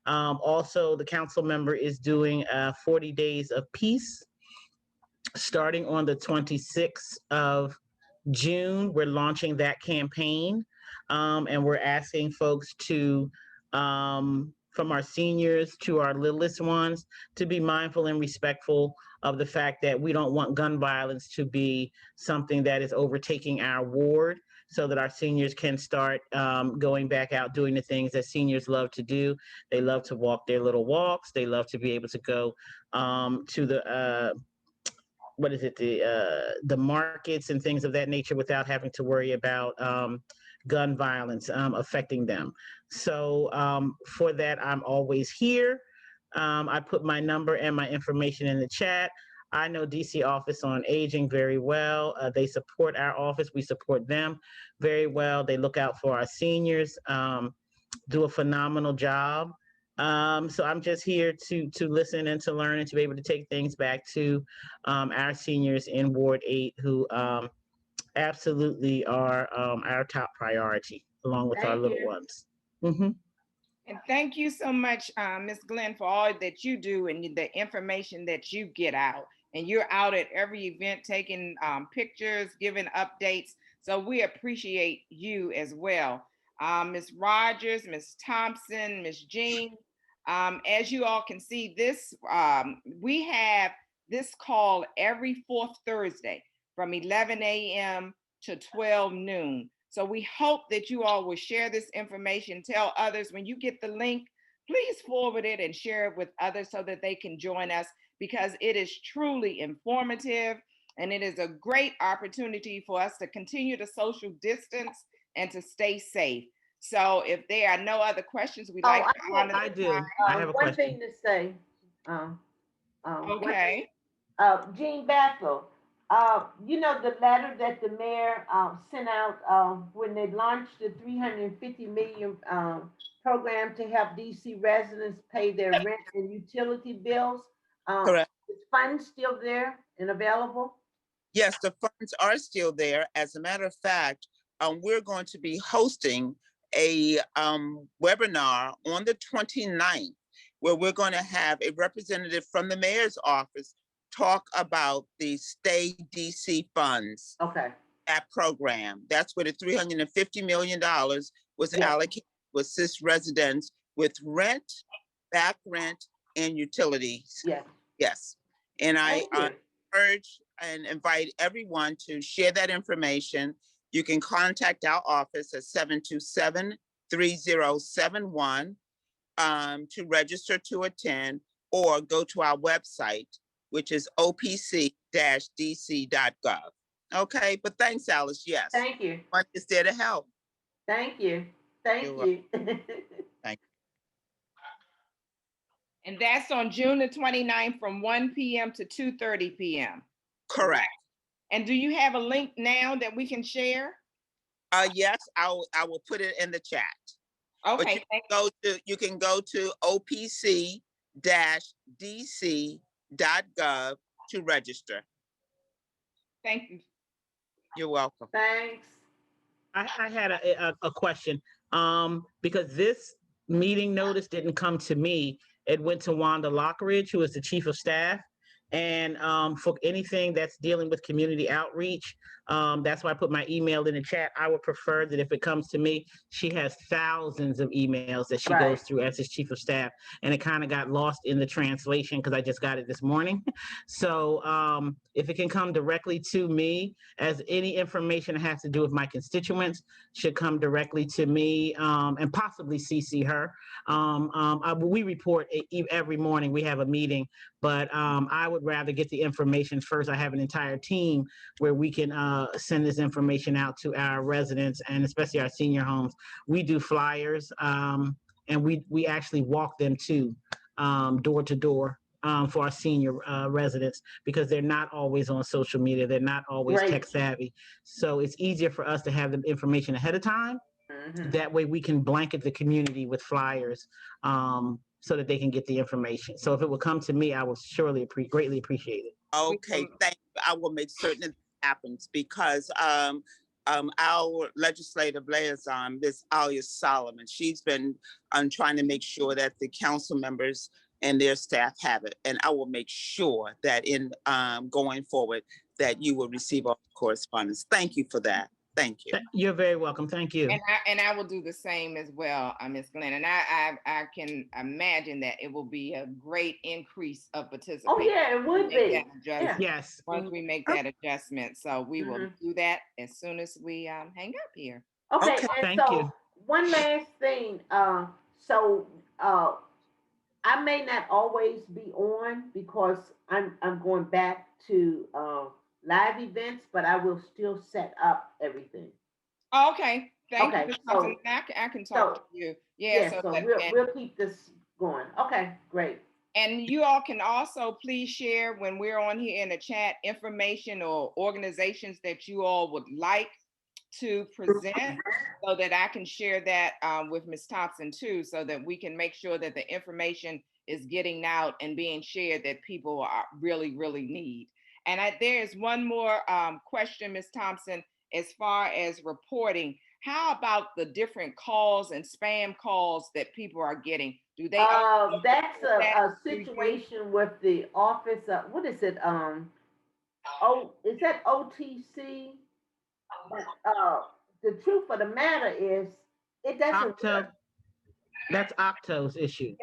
Also, the council member is doing 40 Days of Peace starting on the 26th of June. We're launching that campaign, and we're asking folks to, from our seniors to our littlest ones, to be mindful and respectful of the fact that we don't want gun violence to be something that is overtaking our ward, so that our seniors can start going back out doing the things that seniors love to do. They love to walk their little walks. They love to be able to go to the the markets and things of that nature without having to worry about gun violence affecting them. So for that, I'm always here. I put my number and my information in the chat. I know DC Office on Aging very well. They support our office. We support them very well. They look out for our seniors, do a phenomenal job. So I'm just here to listen and to learn and to be able to take things back to our seniors in Ward 8 who absolutely are our top priority, along with our Thank little you. ones. Mm-hmm. And thank you so much, Ms. Glenn, for all that you do and the information that you get out. And you're out at every event taking pictures, giving updates. So we appreciate you as well. Ms. Rogers, Ms. Thompson, Ms. Jean, as you all can see, this we have this call every fourth Thursday from 11 a.m. to 12 noon. So we hope that you all will share this information, tell others when you get the link, please forward it and share it with others so that they can join us, because it is truly informative and it is a great opportunity for us to continue to social distance and to stay safe. So if there are no other questions, we'd like to honor I the do. time. I have a One question. thing to say. Okay. Jean Bethel, you know the letter that the mayor sent out when they launched the 350 million program to help DC residents pay their rent and utility bills. Correct. Is funds still there and available? Yes, the funds are still there. As a matter of fact, we're going to be hosting a webinar on the 29th, where we're going to have a representative from the mayor's office talk about the Stay DC funds, Okay. that program. That's where the $350 million was Yes. allocated to assist residents with rent, back rent, and utilities. Yes. Yes. And I Thank you. urge and invite everyone to share that information. You can contact our office at 727-3071 to register to attend, or go to our website, which is opc-dc.gov. Okay, but thanks, Alice. Yes, Thank you. Mike is there to help. Thank you. Thank You're you. Thank you. And that's on June the 29th from 1 p.m. to 2:30 p.m. Correct. And do you have a link now that we can share? Yes, I will put it in the chat. But Okay, you can go to opc-dc.gov to register. thank you. You're welcome. Thanks. I had a question. Because this meeting notice didn't come to me. It went to Wanda Lockridge, who is the chief of staff. And for anything that's dealing with community outreach, that's why I put my email in the chat. I would prefer that if it comes to me, she has thousands of emails that she Right. goes through as his chief of staff. And it kind of got lost in the translation because I just got it this morning. So if it can come directly to me, as any information that has to do with my constituents should come directly to me, and possibly CC her. We report every morning. We have a meeting, but I would rather get the information first. I have an entire team where we can send this information out to our residents and especially our senior homes. We do flyers, and we actually walk them too, door to door. For our senior residents, because they're not always on social media, they're not always Great. tech savvy. So it's easier for us to have the information ahead of time. Mhm. That way we can blanket the community with flyers, so that they can get the information. So if it will come to me, I will surely greatly appreciate it. Okay, thank you. I will make certain that happens, because our legislative liaison, Ms. Alia Solomon, she's been trying to make sure that the council members and their staff have it. And I will make sure that in going forward, that you will receive all correspondence. Thank you for that. Thank you. You're very welcome. Thank you. And I will do the same as well, Ms. Glenn. And I can imagine that it will be a great increase of participation. Oh yeah, it would be. Yeah. Yes. Once we make that adjustment. So we will do that as soon as we hang up here. Okay, Okay. and Thank so you. one last thing. I may not always be on because I'm going back to live events, but I will still set up everything. Okay, thank Okay, you for so- something. I can talk to you. Yeah, So that- we'll keep this going. Okay, great. and you all can also please share when we're on here in the chat information or organizations that you all would like to present so that I can share that with Ms. Thompson too, so that we can make sure that the information is getting out and being shared that people are really need. And there's one more question, Ms. Thompson, as far as reporting. How about the different calls and spam calls that people are getting? Do they? That's a situation with the office. What is it? Is that OTC? But the truth of the matter is, it doesn't Octo, work. that's Octo's issue.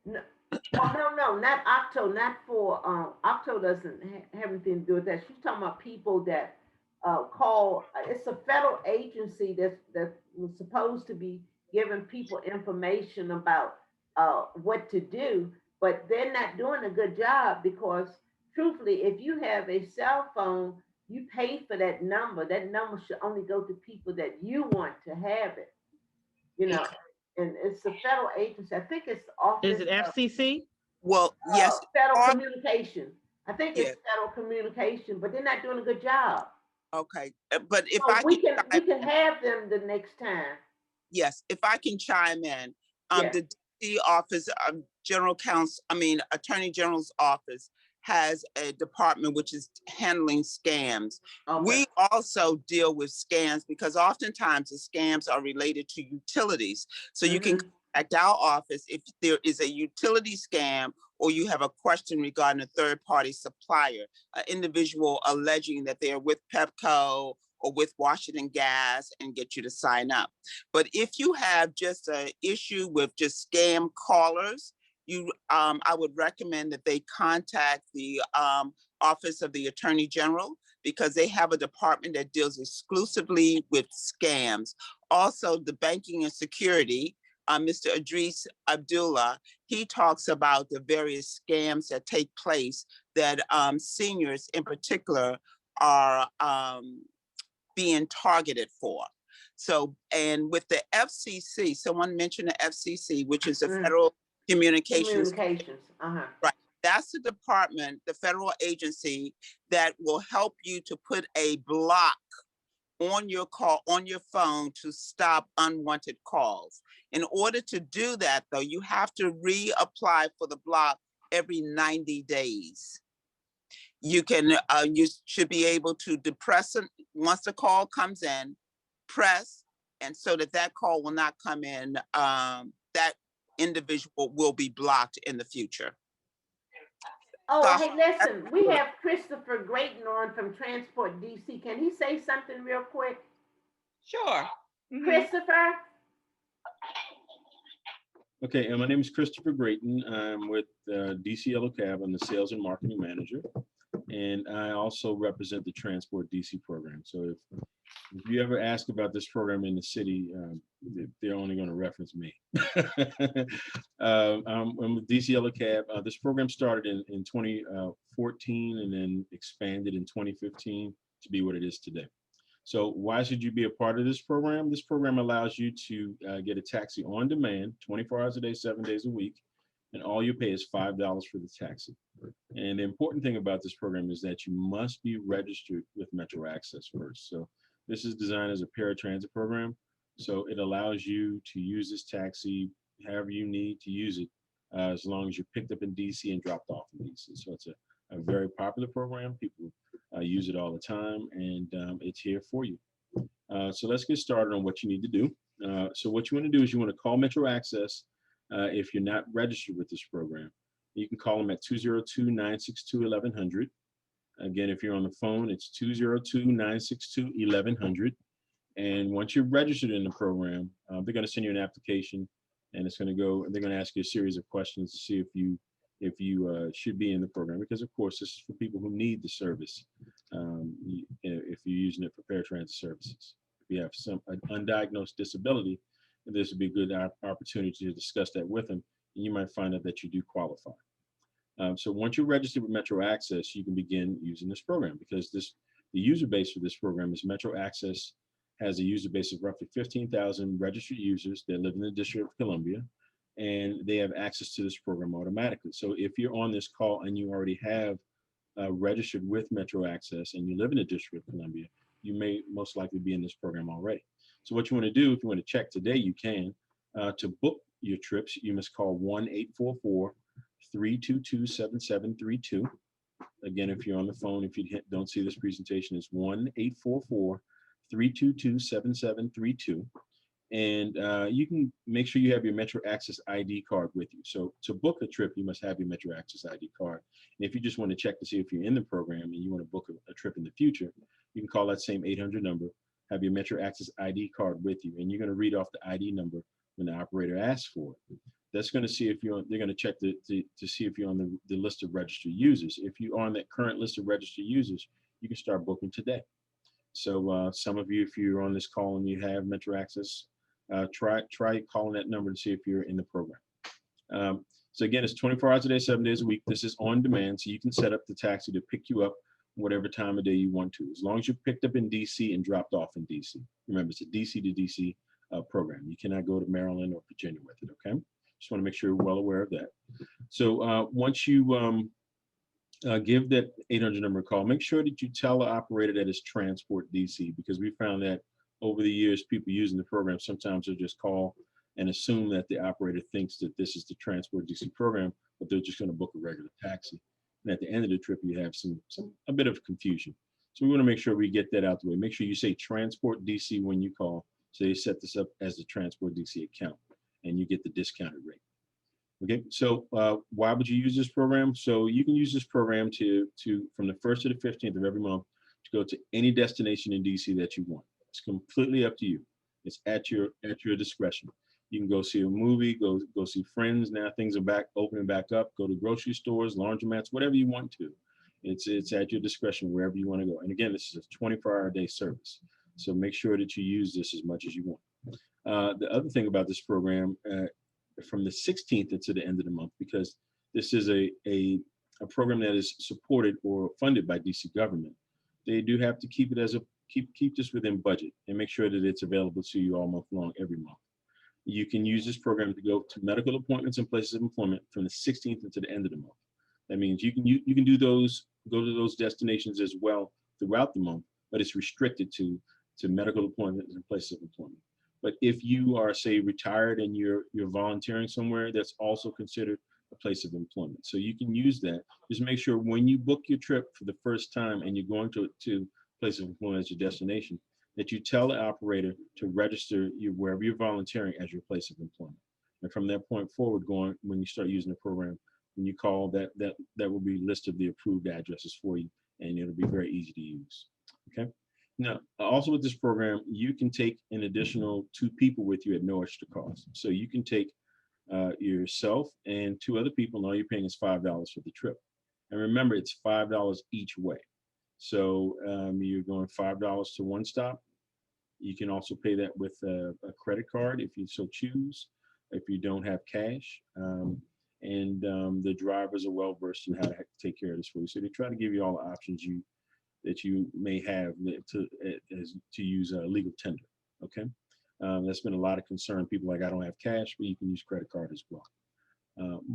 No, no, not Octo, not for Octo doesn't have anything to do with that. She's talking about people that call. It's a federal agency that was supposed to be giving people information about what to do, but they're not doing a good job because, truthfully, if you have a cell phone, you pay for that number. That number should only go to people that you want to have it. You know, and it's a federal agency. I think it's Office. Is it FCC? Well, yes. Federal or- communication. I think Yeah. it's federal communication, but they're not doing a good job. Okay, but if So I we can, can have them the next time. yes, if I can chime in, Yeah. the D.C. Office of General Counsel, Attorney General's office has a department which is handling scams. Okay. We also deal with scams because oftentimes the scams are related to utilities. So you can contact our office if there is a utility scam or you have a question regarding a third-party supplier, an individual alleging that they're with Pepco or with Washington Gas and get you to sign up. But if you have just an issue with just scam callers, I would recommend that they contact the Office of the Attorney General because they have a department that deals exclusively with scams. Also, the banking and security, Mr. Idris Abdullah, he talks about the various scams that take place that seniors in particular are being targeted for. So, and with the FCC, someone mentioned the FCC, which is the Federal Communications. Right. That's the department, the federal agency that will help you to put a block on your phone to stop unwanted calls. In order to do that, though, you have to reapply for the block every 90 days. You should be able to depress it once the call comes in, press, and so that call will not come in, that individual will be blocked in the future. Oh, hey, listen, we have Christopher Grayton on from Transport DC. Can he say something real quick? Sure. Christopher? Okay, my name is Christopher Grayton. I'm with DC Yellow Cab. I'm the sales and marketing manager. And I also represent the Transport DC program. So if you ever ask about this program in the city, they're only going to reference me. I'm with DC Yellow Cab. This program started in 2014 and then expanded in 2015 to be what it is today. So why should you be a part of this program? This program allows you to get a taxi on demand, 24 hours a day, 7 days a week, and all you pay is $5 for the taxi. And the important thing about this program is that you must be registered with Metro Access first. So this is designed as a paratransit program. So it allows you to use this taxi however you need to use it, as long as you're picked up in DC and dropped off in DC. So it's a very popular program. People use it all the time, and it's here for you. So let's get started on what you need to do. So what you want to do is you want to call Metro Access if you're not registered with this program. You can call them at 202-962-1100. Again, if you're on the phone, it's 202-962-1100. And once you're registered in the program, they're going to send you an application, and they're going to ask you a series of questions to see if you should be in the program, because of course this is for people who need the service. If you're using it for paratransit services, if you have some undiagnosed disability, this would be a good opportunity to discuss that with them, and you might find out that you do qualify. So once you're registered with Metro Access, you can begin using this program, because the user base for this program is Metro Access has a user base of roughly 15,000 registered users that live in the District of Columbia, and they have access to this program automatically. So if you're on this call and you already have registered with Metro Access and you live in the District of Columbia, you may most likely be in this program already. So what you want to do, if you want to check today, you can. To book your trips, you must call 1-844-322-7732. Again, if you're on the phone, if you don't see this presentation, it's 1-844-322-7732. And you can make sure you have your Metro Access ID card with you. So to book a trip, you must have your Metro Access ID card. And if you just want to check to see if you're in the program and you want to book a trip in the future, you can call that same 800 number, have your Metro Access ID card with you, and you're going to read off the ID number when the operator asks for it. That's going to see if you're on, they're going to check to see if you're on the list of registered users. If you are on that current list of registered users, you can start booking today. So some of you, if you're on this call and you have Metro Access, try calling that number to see if you're in the program. So again, it's 24 hours a day, 7 days a week. This is on demand, so you can set up the taxi to pick you up whatever time of day you want to, as long as you're picked up in DC and dropped off in DC. Remember, it's a DC to DC program. You cannot go to Maryland or Virginia with it, okay? Just want to make sure you're well aware of that. So once you give that 800 number a call, make sure that you tell the operator that it's Transport DC, because we found that over the years, people using the program, sometimes they'll just call and assume that the operator thinks that this is the Transport DC program, but they're just going to book a regular taxi. And at the end of the trip, you have a bit of confusion. So we want to make sure we get that out the way. Make sure you say Transport DC when you call, so they set this up as the Transport DC account, and you get the discounted rate. Okay, so why would you use this program? So you can use this program to from the 1st to the 15th of every month to go to any destination in DC that you want. It's completely up to you. It's at your discretion. You can go see a movie, go see friends. Now things are opening back up. Go to grocery stores, laundromats, whatever you want to. It's at your discretion wherever you want to go. And again, this is a 24-hour-a-day service. So make sure that you use this as much as you want. The other thing about this program, from the 16th to the end of the month, because this is a program that is supported or funded by DC government, they do have to keep it as keep this within budget and make sure that it's available to you all month long, every month. You can use this program to go to medical appointments and places of employment from the 16th to the end of the month. That means you can do those, go to those destinations as well throughout the month, but it's restricted to medical appointments and places of employment. But if you are, say, retired and you're volunteering somewhere, that's also considered a place of employment. So you can use that. Just make sure when you book your trip for the first time and you're going to place of employment as your destination, that you tell the operator to register you wherever you're volunteering as your place of employment. And from that point forward, when you start using the program, when you call, that will be a list of the approved addresses for you, and it'll be very easy to use. Okay. Now, also with this program, you can take an additional 2 people with you at no extra cost. So you can take yourself and 2 other people, and all you're paying is $5 for the trip. And remember, it's $5 each way. So you're going $5 to one stop. You can also pay that with a credit card if you so choose, if you don't have cash. The drivers are well versed in how to take care of this for you. So they try to give you all the options that you may have to use a legal tender. Okay, that's been a lot of concern. People like, I don't have cash, but you can use credit card as well.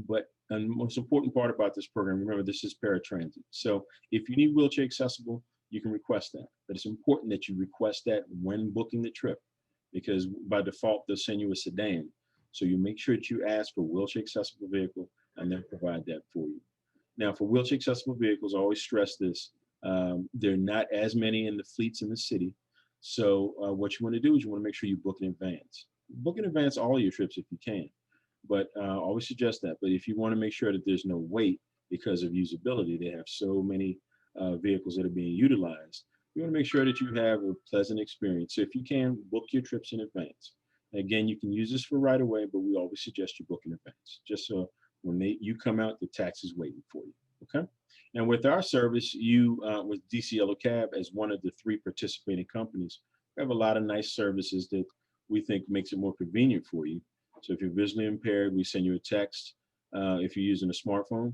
But the most important part about this program, remember, this is paratransit. So if you need wheelchair accessible, you can request that. But it's important that you request that when booking the trip, because by default, they'll send you a sedan. So you make sure that you ask for a wheelchair accessible vehicle, and they'll provide that for you. Now, for wheelchair accessible vehicles, I always stress this. There are not as many in the fleets in the city. So what you want to do is you want to make sure you book in advance. Book in advance all of your trips if you can. But I always suggest that. But if you want to make sure that there's no wait because of usability, they have so many vehicles that are being utilized. You want to make sure that you have a pleasant experience. So if you can, book your trips in advance. Again, you can use this for right away, but we always suggest you book in advance, just so when you come out, the taxi's waiting for you. Okay. And with our service, with DC Yellow Cab as one of the 3 participating companies, we have a lot of nice services that we think makes it more convenient for you. So if you're visually impaired, we send you a text. If you're using a smartphone,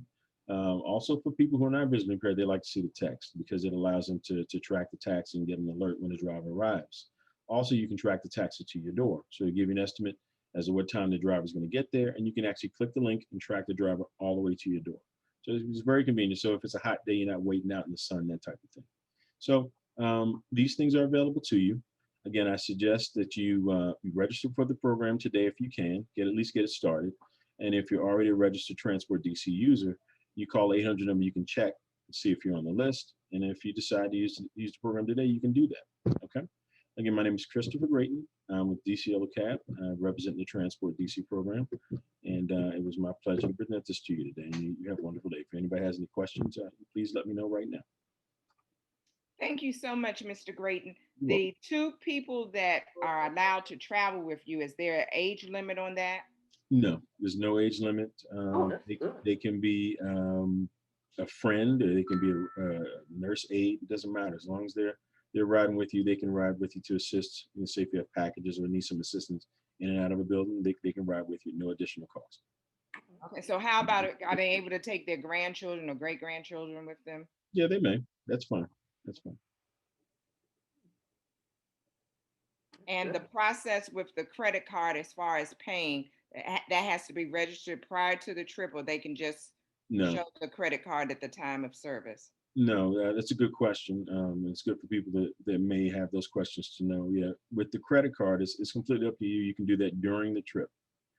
also for people who are not visually impaired, they like to see the text because it allows them to track the taxi and get an alert when the driver arrives. Also, you can track the taxi to your door. So they give you an estimate as to what time the driver is going to get there, and you can actually click the link and track the driver all the way to your door. So it's very convenient. So if it's a hot day, you're not waiting out in the sun, that type of thing. So These things are available to you. Again, I suggest that you register for the program today if you can, at least get it started. And if you're already a registered Transport DC user, you call the 800 number, you can check and see if you're on the list. And if you decide to use the program today, you can do that. Okay. Again, my name is Christopher Grayton. I'm with DC Yellow Cab, representing the Transport DC program. And it was my pleasure to present this to you today. And you have a wonderful day. If anybody has any questions, please let me know right now. Thank you so much, Mr. Grayton. The two people that are allowed to travel with you, is there an age limit on that? No, there's no age limit. They can be a friend, or they can be a nurse aide. It doesn't matter. As long as they're riding with you, they can ride with you to assist. Say if you have packages or need some assistance in and out of a building, they can ride with you, no additional cost. Okay, so how about, are they able to take their grandchildren or great-grandchildren with them? Yeah, they may. That's fine. That's fine. And the process with the credit card, as far as paying, that has to be registered prior to the trip, or they can just show the credit card at the time of service? No, that's a good question. It's good for people that may have those questions to know. Yeah, with the credit card, it's completely up to you. You can do that during the trip.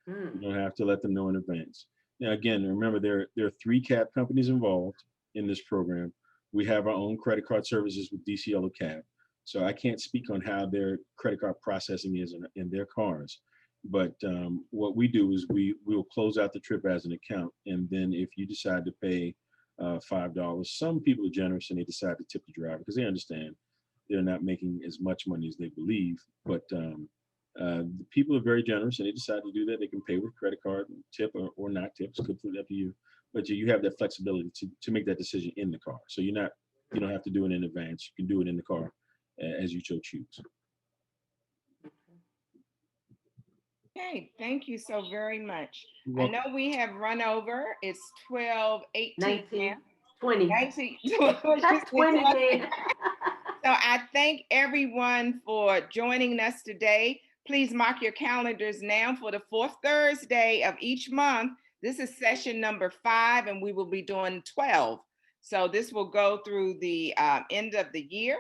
You don't have to let them know in advance. Now, again, remember, there are 3 cab companies involved in this program. We have our own credit card services with DC Yellow Cab. So I can't speak on how their credit card processing is in their cars. But what we do is we will close out the trip as an account. And then if you decide to pay $5, some people are generous and they decide to tip the driver because they understand they're not making as much money as they believe. But the people are very generous and they decide to do that. They can pay with credit card, tip or not tip. It's completely up to you. But you have that flexibility to make that decision in the car. So you don't have to do it in advance. You can do it in the car as you choose. Okay, thank you so very much. I know we have run over. It's 12:18 19, now. 20. 19. That's 20, man. So I thank everyone for joining us today. Please mark your calendars now for the 4th Thursday of each month. This is session number 5, and we will be doing 12. So this will go through the end of the year.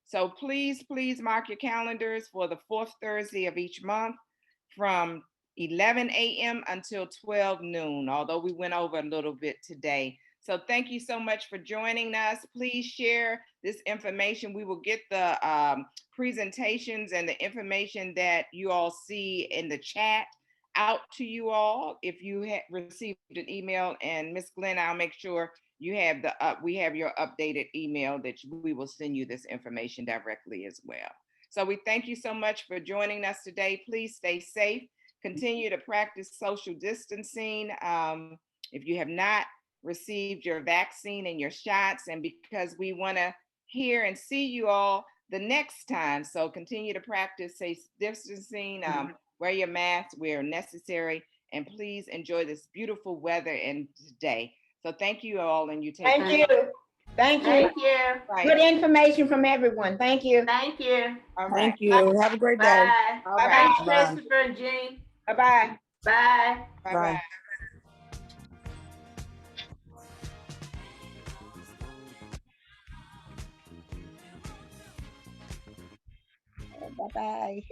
So please mark your calendars for the 4th Thursday of each month from 11 a.m. until 12 noon, although we went over a little bit today. So thank you so much for joining us. Please share this information. We will get the presentations and the information that you all see in the chat out to you all. If you received an email, and Ms. Glenn, I'll make sure you have we have your updated email that we will send you this information directly as well. So we thank you so much for joining us today. Please stay safe. Continue to practice social distancing. If you have not received your vaccine and your shots, and because we want to hear and see you all the next time. So continue to practice safe distancing, wear your mask where necessary, and please enjoy this beautiful weather and day. So thank you all, and you take care. Thank you. Thank you. Thank you. Right. Good information from everyone. Thank you. Thank you. All right. Thank you. Have a great day. Bye. All Bye, right. Christopher and Jean. Bye-bye. Bye. Bye-bye. Bye-bye.